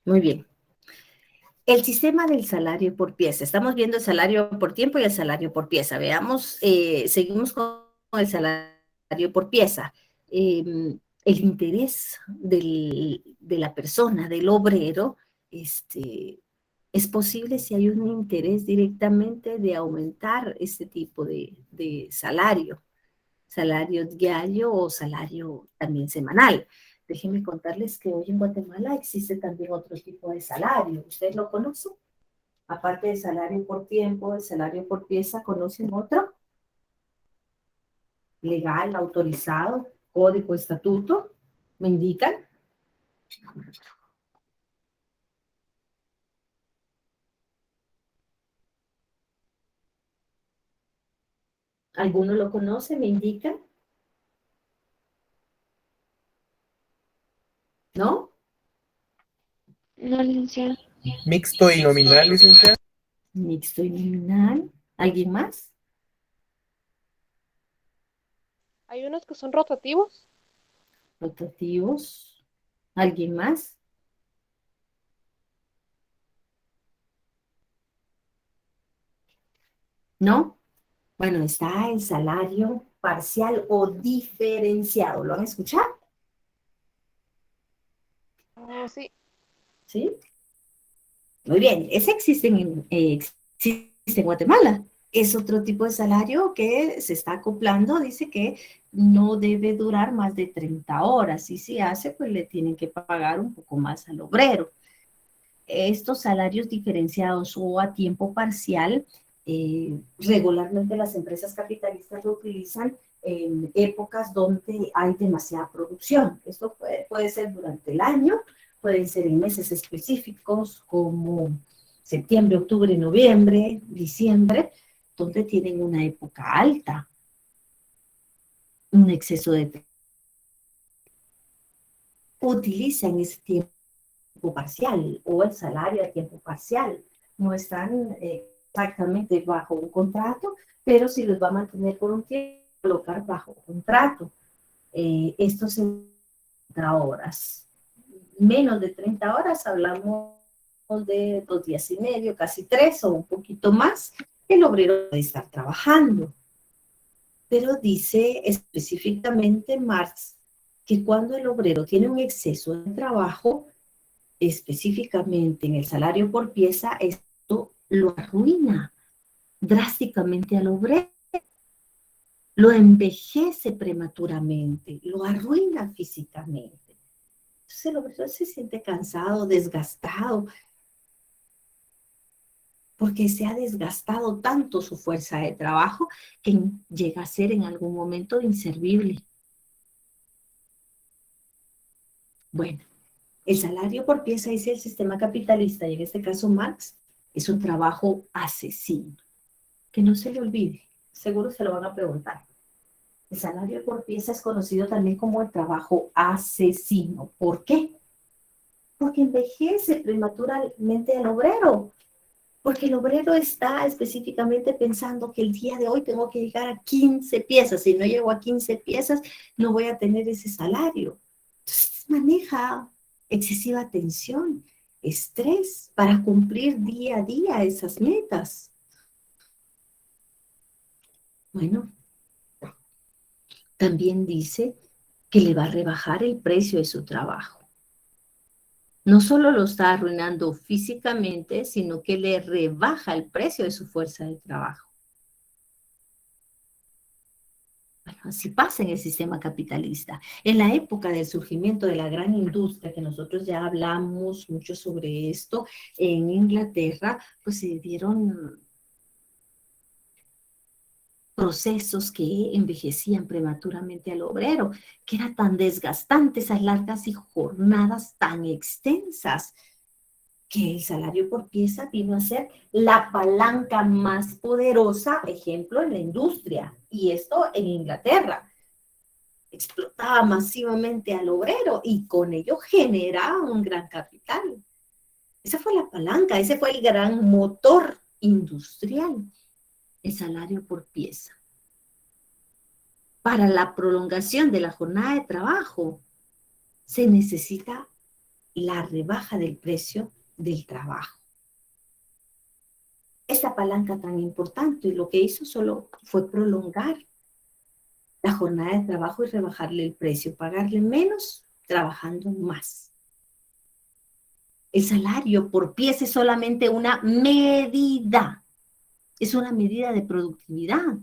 Muy bien. El sistema del salario por pieza. Estamos viendo el salario por tiempo y el salario por pieza. Veamos, seguimos con el salario por pieza. El interés de la persona, del obrero, es posible si hay un interés directamente de aumentar este tipo de salario diario o salario también semanal. Déjenme contarles que hoy en Guatemala existe también otro tipo de salario. ¿Ustedes lo conocen? Aparte del salario por tiempo, el salario por pieza, ¿conocen otro? Legal, autorizado, código, estatuto. ¿Me indican? ¿Alguno lo conoce? ¿Me indican? ¿No? No, licenciada. Mixto y nominal, licenciada. Mixto y nominal. ¿Alguien más? Hay unos que son rotativos. Rotativos. ¿Alguien más? ¿No? Bueno, está el salario parcial o diferenciado. ¿Lo han escuchado? Oh, sí. ¿Sí? Muy bien. Ese existe en Guatemala. Es otro tipo de salario que se está acoplando. Dice que no debe durar más de 30 horas. Y si hace, pues le tienen que pagar un poco más al obrero. Estos salarios diferenciados o a tiempo parcial, regularmente las empresas capitalistas lo utilizan en épocas donde hay demasiada producción. Esto puede ser durante el año, pueden ser en meses específicos como septiembre, octubre, noviembre, diciembre, donde tienen una época alta, un exceso de... Utilizan ese tiempo parcial o el salario a tiempo parcial. No están exactamente bajo un contrato, pero si los va a mantener por un tiempo, colocar bajo contrato. Estos 30 horas. Menos de 30 horas, hablamos de 2 días y medio, casi 3 o un poquito más, el obrero puede estar trabajando. Pero dice específicamente Marx que cuando el obrero tiene un exceso de trabajo, específicamente en el salario por pieza, esto lo arruina drásticamente al obrero, lo envejece prematuramente, lo arruina físicamente. Entonces el obrero se siente cansado, desgastado, porque se ha desgastado tanto su fuerza de trabajo que llega a ser en algún momento inservible. Bueno, el salario por pieza, dice el sistema capitalista, y en este caso Marx, es un trabajo asesino. Que no se le olvide, seguro se lo van a preguntar. El salario por pieza es conocido también como el trabajo asesino. ¿Por qué? Porque envejece prematuramente al obrero. Porque el obrero está específicamente pensando que el día de hoy tengo que llegar a 15 piezas. Si no llego a 15 piezas, no voy a tener ese salario. Entonces maneja excesiva tensión, estrés para cumplir día a día esas metas. Bueno, también dice que le va a rebajar el precio de su trabajo. No solo lo está arruinando físicamente, sino que le rebaja el precio de su fuerza de trabajo. Bueno, así pasa en el sistema capitalista. En la época del surgimiento de la gran industria, que nosotros ya hablamos mucho sobre esto, en Inglaterra, pues se dieron procesos que envejecían prematuramente al obrero, que era tan desgastante esas largas y jornadas tan extensas, que el salario por pieza vino a ser la palanca más poderosa, ejemplo, en la industria, y esto en Inglaterra. Explotaba masivamente al obrero y con ello generaba un gran capital. Esa fue la palanca, ese fue el gran motor industrial, el salario por pieza. Para la prolongación de la jornada de trabajo se necesita la rebaja del precio del trabajo. Esta palanca tan importante lo que hizo solo fue prolongar la jornada de trabajo y rebajarle el precio, pagarle menos trabajando más. El salario por pieza es solamente una medida, es una medida de productividad.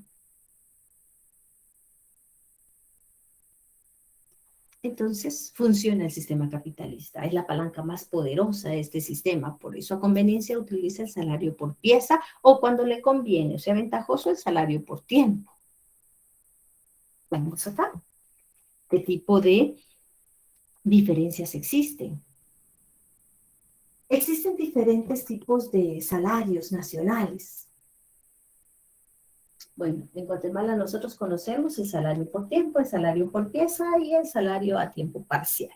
Entonces funciona el sistema capitalista, es la palanca más poderosa de este sistema, por eso a conveniencia utiliza el salario por pieza o cuando le conviene, o sea ventajoso el salario por tiempo. Vamos acá. ¿Qué tipo de diferencias existen? Existen diferentes tipos de salarios nacionales. Bueno, en Guatemala nosotros conocemos el salario por tiempo, el salario por pieza y el salario a tiempo parcial.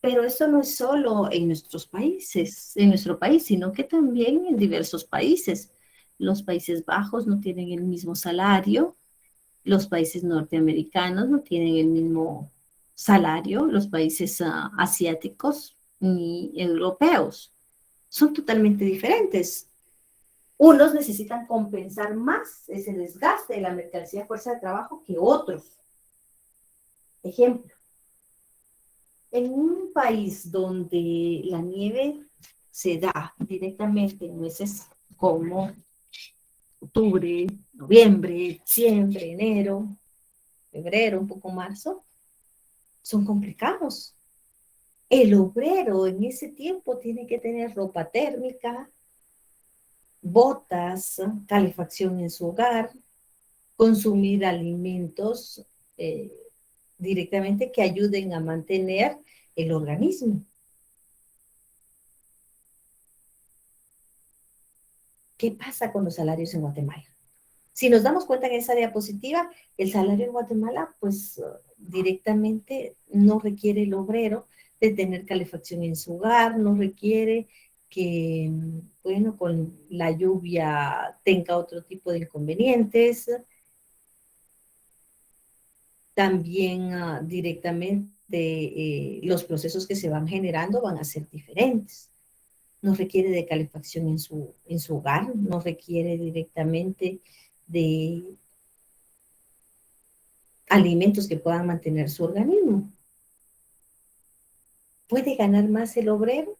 Pero eso no es solo en nuestros países, en nuestro país, sino que también en diversos países. Los Países Bajos no tienen el mismo salario, los países norteamericanos no tienen el mismo salario, los países asiáticos ni europeos. Son totalmente diferentes. Unos necesitan compensar más ese desgaste de la mercancía fuerza de trabajo que otros. Ejemplo, en un país donde la nieve se da directamente en meses como octubre, noviembre, diciembre, enero, febrero, un poco marzo, son complicados. El obrero en ese tiempo tiene que tener ropa térmica, botas, calefacción en su hogar, consumir alimentos directamente que ayuden a mantener el organismo. ¿Qué pasa con los salarios en Guatemala? Si nos damos cuenta en esa diapositiva, el salario en Guatemala, pues directamente no requiere el obrero de tener calefacción en su hogar, no requiere que, bueno, con la lluvia tenga otro tipo de inconvenientes. También directamente los procesos que se van generando van a ser diferentes. No requiere de calefacción en su hogar, no requiere directamente de alimentos que puedan mantener su organismo. ¿Puede ganar más el obrero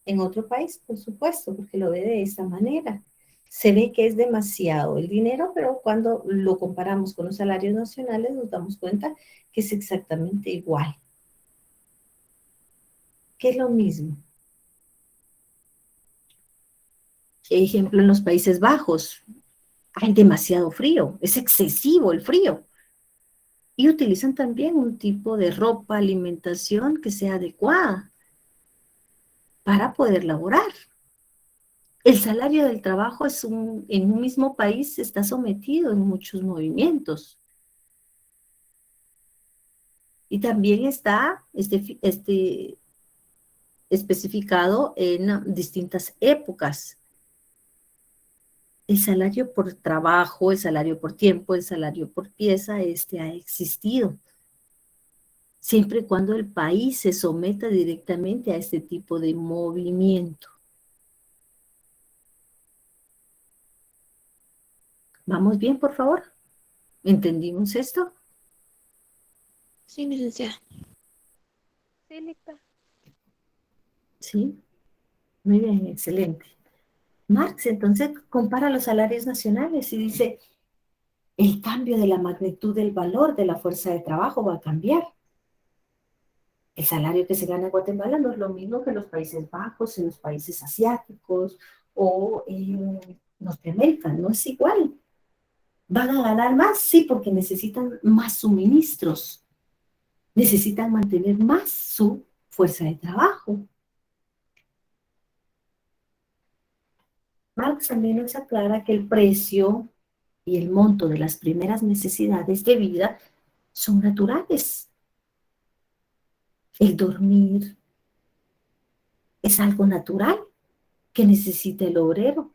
en otro país? Por supuesto, porque lo ve de esta manera. Se ve que es demasiado el dinero, pero cuando lo comparamos con los salarios nacionales nos damos cuenta que es exactamente igual. Que es lo mismo. Ejemplo, en los Países Bajos hay demasiado frío, es excesivo el frío. Y utilizan también un tipo de ropa, alimentación que sea adecuada para poder laborar. El salario del trabajo en un mismo país está sometido en muchos movimientos. Y también está especificado en distintas épocas. El salario por trabajo, el salario por tiempo, el salario por pieza, ha existido. Siempre y cuando el país se someta directamente a este tipo de movimiento. ¿Vamos bien, por favor? ¿Entendimos esto? Sí, licenciada. Sí, lista. Sí, muy bien, excelente. Marx entonces compara los salarios nacionales y dice, el cambio de la magnitud del valor de la fuerza de trabajo va a cambiar. El salario que se gana en Guatemala no es lo mismo que en los Países Bajos, en los países asiáticos o en Norteamérica, no es igual. ¿Van a ganar más? Sí, porque necesitan más suministros, necesitan mantener más su fuerza de trabajo. Marx también nos aclara que el precio y el monto de las primeras necesidades de vida son naturales. El dormir es algo natural que necesita el obrero.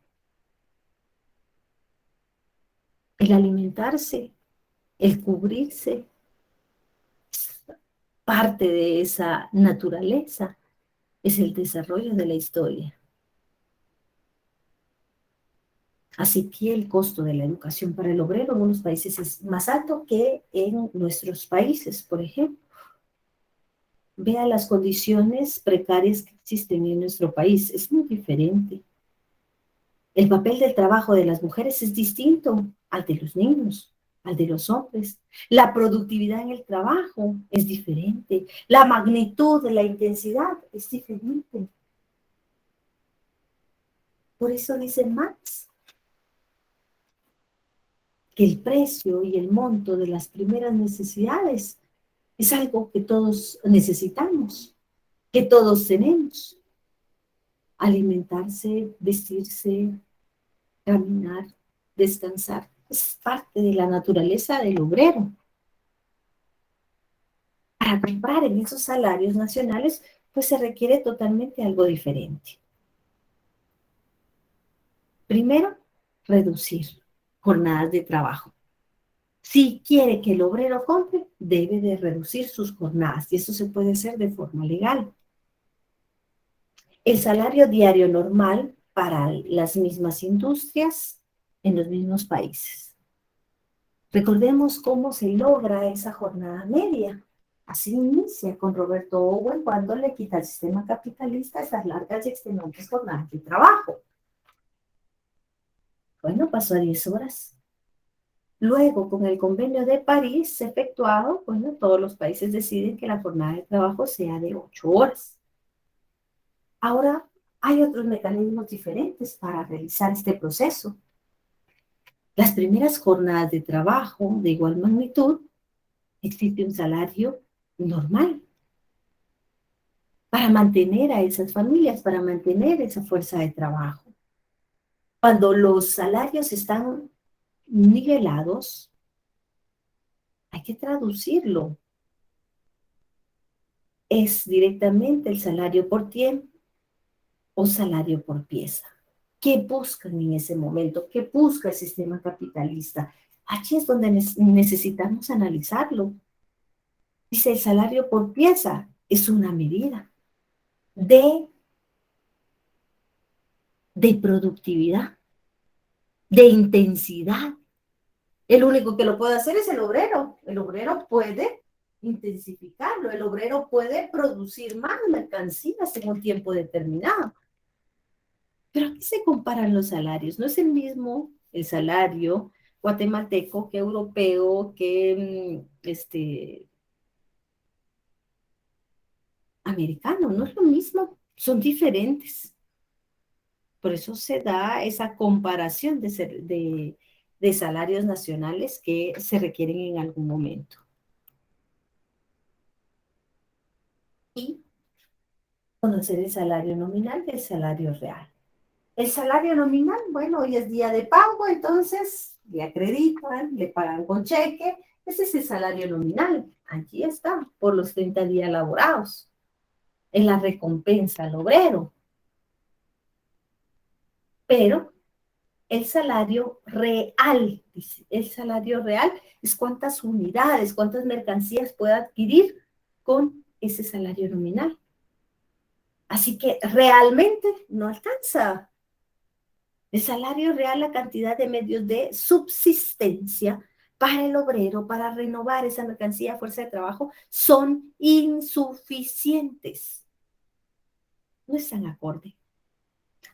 El alimentarse, el cubrirse, parte de esa naturaleza, es el desarrollo de la historia. Así que el costo de la educación para el obrero en unos países es más alto que en nuestros países, por ejemplo. Vea las condiciones precarias que existen en nuestro país, es muy diferente. El papel del trabajo de las mujeres es distinto al de los niños, al de los hombres. La productividad en el trabajo es diferente. La magnitud de la intensidad es diferente. Por eso dice Marx que el precio y el monto de las primeras necesidades es algo que todos necesitamos, que todos tenemos. Alimentarse, vestirse, caminar, descansar, es parte de la naturaleza del obrero. Para comprar en esos salarios nacionales, pues se requiere totalmente algo diferente. Primero, reducir jornadas de trabajo. Si quiere que el obrero compre, debe de reducir sus jornadas y eso se puede hacer de forma legal. El salario diario normal para las mismas industrias en los mismos países. Recordemos cómo se logra esa jornada media. Así inicia con Roberto Owen cuando le quita al sistema capitalista esas largas y extenuantes jornadas de trabajo. Bueno, pasó a 10 horas. Luego, con el convenio de París efectuado, bueno, todos los países deciden que la jornada de trabajo sea de 8 horas. Ahora, hay otros mecanismos diferentes para realizar este proceso. Las primeras jornadas de trabajo de igual magnitud, existe un salario normal para mantener a esas familias, para mantener esa fuerza de trabajo. Cuando los salarios están nivelados, hay que traducirlo. Es directamente el salario por tiempo o salario por pieza. ¿Qué buscan en ese momento? ¿Qué busca el sistema capitalista? Aquí es donde necesitamos analizarlo. Dice, el salario por pieza es una medida de productividad, de intensidad. El único que lo puede hacer es el obrero. El obrero puede intensificarlo. El obrero puede producir más mercancías en un tiempo determinado. Pero aquí se comparan los salarios. No es el mismo el salario guatemalteco que europeo, que americano. No es lo mismo. Son diferentes. Por eso se da esa comparación de salarios nacionales que se requieren en algún momento. Y conocer el salario nominal del salario real. El salario nominal, bueno, hoy es día de pago, entonces le acreditan, le pagan con cheque. Ese es el salario nominal. Aquí está, por los 30 días laborados. Es la recompensa al obrero. Pero el salario real, dice, el salario real es cuántas unidades, cuántas mercancías puede adquirir con ese salario nominal. Así que realmente no alcanza. El salario real, la cantidad de medios de subsistencia para el obrero, para renovar esa mercancía a fuerza de trabajo, son insuficientes. No están acorde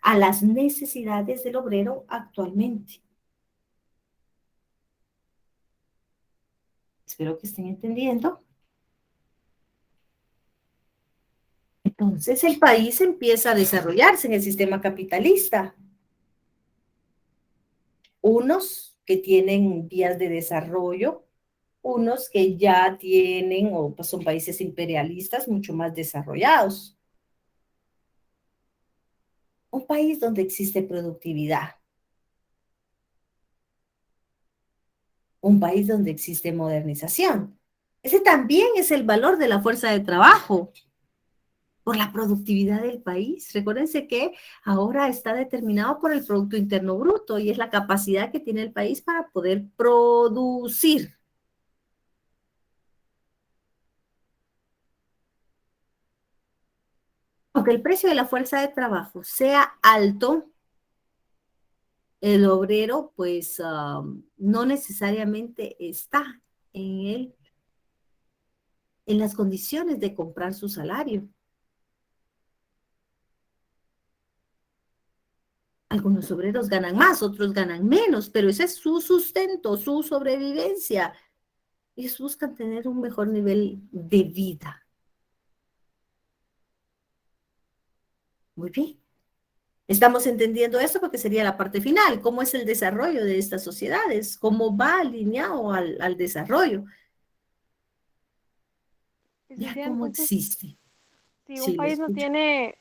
a las necesidades del obrero actualmente. Espero que estén entendiendo. Entonces el país empieza a desarrollarse en el sistema capitalista. Unos que tienen vías de desarrollo, unos que ya tienen o pues son países imperialistas mucho más desarrollados. Un país donde existe productividad. Un país donde existe modernización. Ese también es el valor de la fuerza de trabajo, por la productividad del país. Recuérdense que ahora está determinado por el Producto Interno Bruto y es la capacidad que tiene el país para poder producir. Aunque el precio de la fuerza de trabajo sea alto, el obrero pues no necesariamente está en las condiciones de comprar su salario. Algunos obreros ganan más, otros ganan menos, pero ese es su sustento, su sobrevivencia. Ellos buscan tener un mejor nivel de vida. Muy bien. Estamos entendiendo esto porque sería la parte final. ¿Cómo es el desarrollo de estas sociedades? ¿Cómo va alineado al desarrollo? Ya Licenciada, cómo entonces, existe. si un Sí, lo país escucho.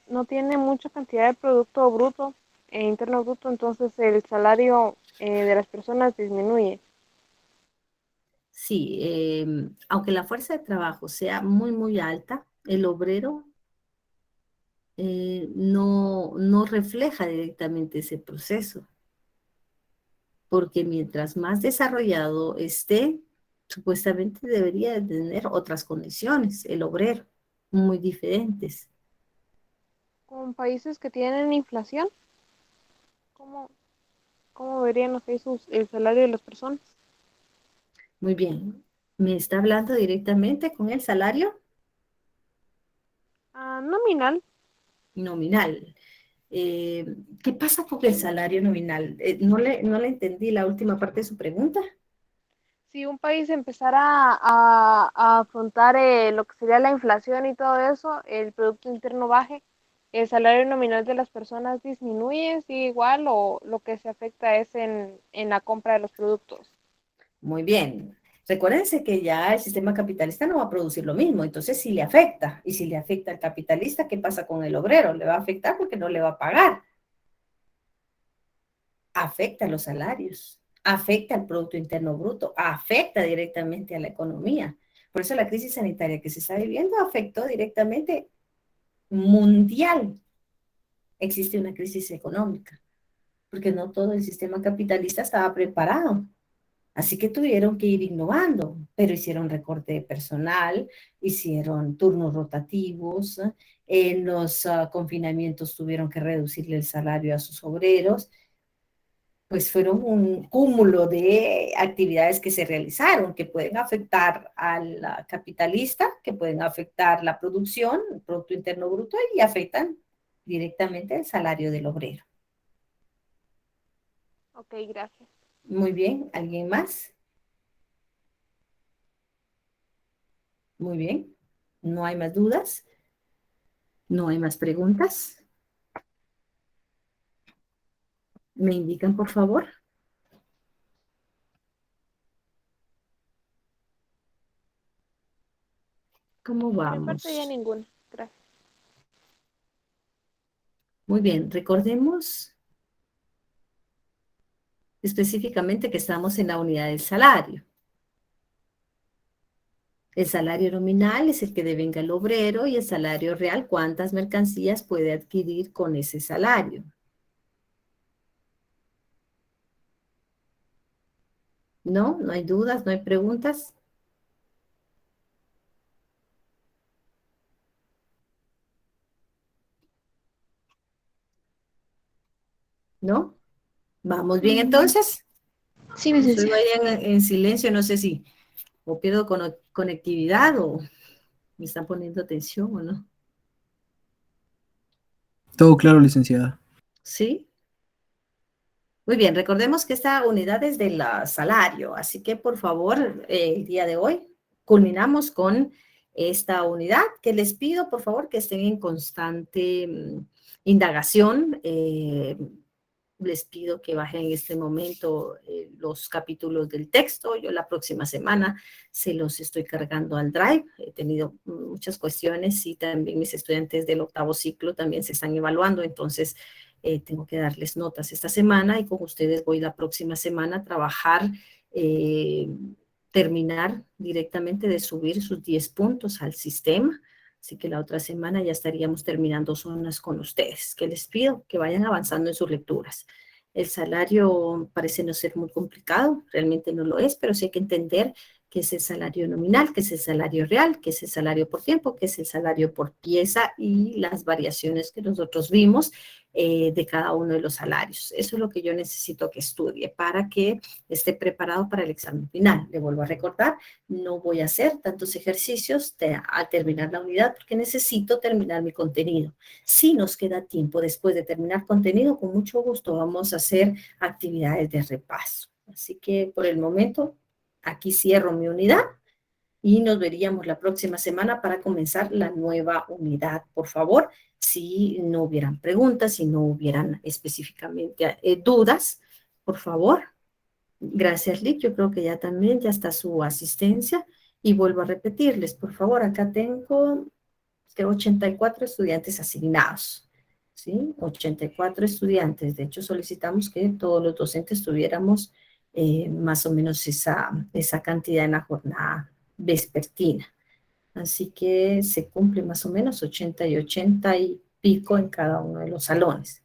no tiene mucha cantidad de producto bruto e interno bruto, entonces el salario de las personas disminuye. Sí, aunque la fuerza de trabajo sea muy, muy alta, el obrero no refleja directamente ese proceso, porque mientras más desarrollado esté, supuestamente debería de tener otras condiciones, el obrero, muy diferentes. Con países que tienen inflación, ¿cómo, cómo verían los países el salario de las personas? Muy bien. ¿Me está hablando directamente con el salario Ah, nominal. nominal? Eh, ¿Qué pasa con el salario nominal? No le entendí la última parte de su pregunta. Si un país empezara a afrontar lo que sería la inflación y todo eso, el Producto Interno baje, el salario nominal de las personas disminuye, sigue igual o lo que se afecta es en la compra de los productos. Muy bien. Recuérdense que ya el sistema capitalista no va a producir lo mismo, entonces si le afecta, y si le afecta al capitalista, ¿qué pasa con el obrero? Le va a afectar porque no le va a pagar. Afecta a los salarios, afecta al Producto Interno Bruto, afecta directamente a la economía. Por eso la crisis sanitaria que se está viviendo afectó directamente mundial. Existe una crisis económica, porque no todo el sistema capitalista estaba preparado. Así que tuvieron que ir innovando, pero hicieron recorte de personal, hicieron turnos rotativos, en los confinamientos tuvieron que reducirle el salario a sus obreros, pues fueron un cúmulo de actividades que se realizaron, que pueden afectar al capitalista, que pueden afectar la producción, el Producto Interno Bruto, y afectan directamente el salario del obrero. Ok, gracias. Muy bien, ¿alguien más? Muy bien, no hay más dudas, no hay más preguntas. ¿Me indican, por favor? ¿Cómo Por mi parte ya vamos? ninguna. Gracias. Muy bien, recordemos específicamente que estamos en la unidad del salario. El salario nominal es el que devenga el obrero y el salario real, cuántas mercancías puede adquirir con ese salario. ¿No? ¿No hay dudas? ¿No hay preguntas? ¿No? ¿Vamos bien entonces? Sí, Estoy licenciada. ahí en silencio, no sé si o pierdo conectividad o me están poniendo atención o no. Todo claro, licenciada. ¿Sí? Muy bien, recordemos que esta unidad es del salario, así que por favor, el día de hoy culminamos con esta unidad que les pido, por favor, que estén en constante indagación. Les pido que bajen en este momento los capítulos del texto. Yo la próxima semana se los estoy cargando al Drive. He tenido muchas cuestiones y también mis estudiantes del octavo ciclo también se están evaluando, entonces tengo que darles notas esta semana y con ustedes voy la próxima semana a trabajar, eh, terminar directamente de subir sus 10 puntos al sistema. Así que la otra semana ya estaríamos terminando zonas con ustedes. Que les pido que vayan avanzando en sus lecturas. El salario parece no ser muy complicado, realmente no lo es, pero sí hay que entender qué es el salario nominal, qué es el salario real, qué es el salario por tiempo, qué es el salario por pieza y las variaciones que nosotros vimos de cada uno de los salarios. Eso es lo que yo necesito que estudie para que esté preparado para el examen final. Le vuelvo a recordar, no voy a hacer tantos ejercicios al terminar la unidad porque necesito terminar mi contenido. Si nos queda tiempo después de terminar contenido, con mucho gusto vamos a hacer actividades de repaso. Así que por el momento, aquí cierro mi unidad y nos veríamos la próxima semana para comenzar la nueva unidad. Por favor, si no hubieran preguntas, si no hubieran específicamente dudas, por favor. Gracias, Lick. Yo creo que ya también ya está su asistencia. Y vuelvo a repetirles, por favor, acá tengo 84 estudiantes asignados, ¿sí? 84 estudiantes. De hecho, solicitamos que todos los docentes tuviéramos más o menos esa cantidad en la jornada vespertina. Así que se cumple más o menos 80 y 80 y pico en cada uno de los salones.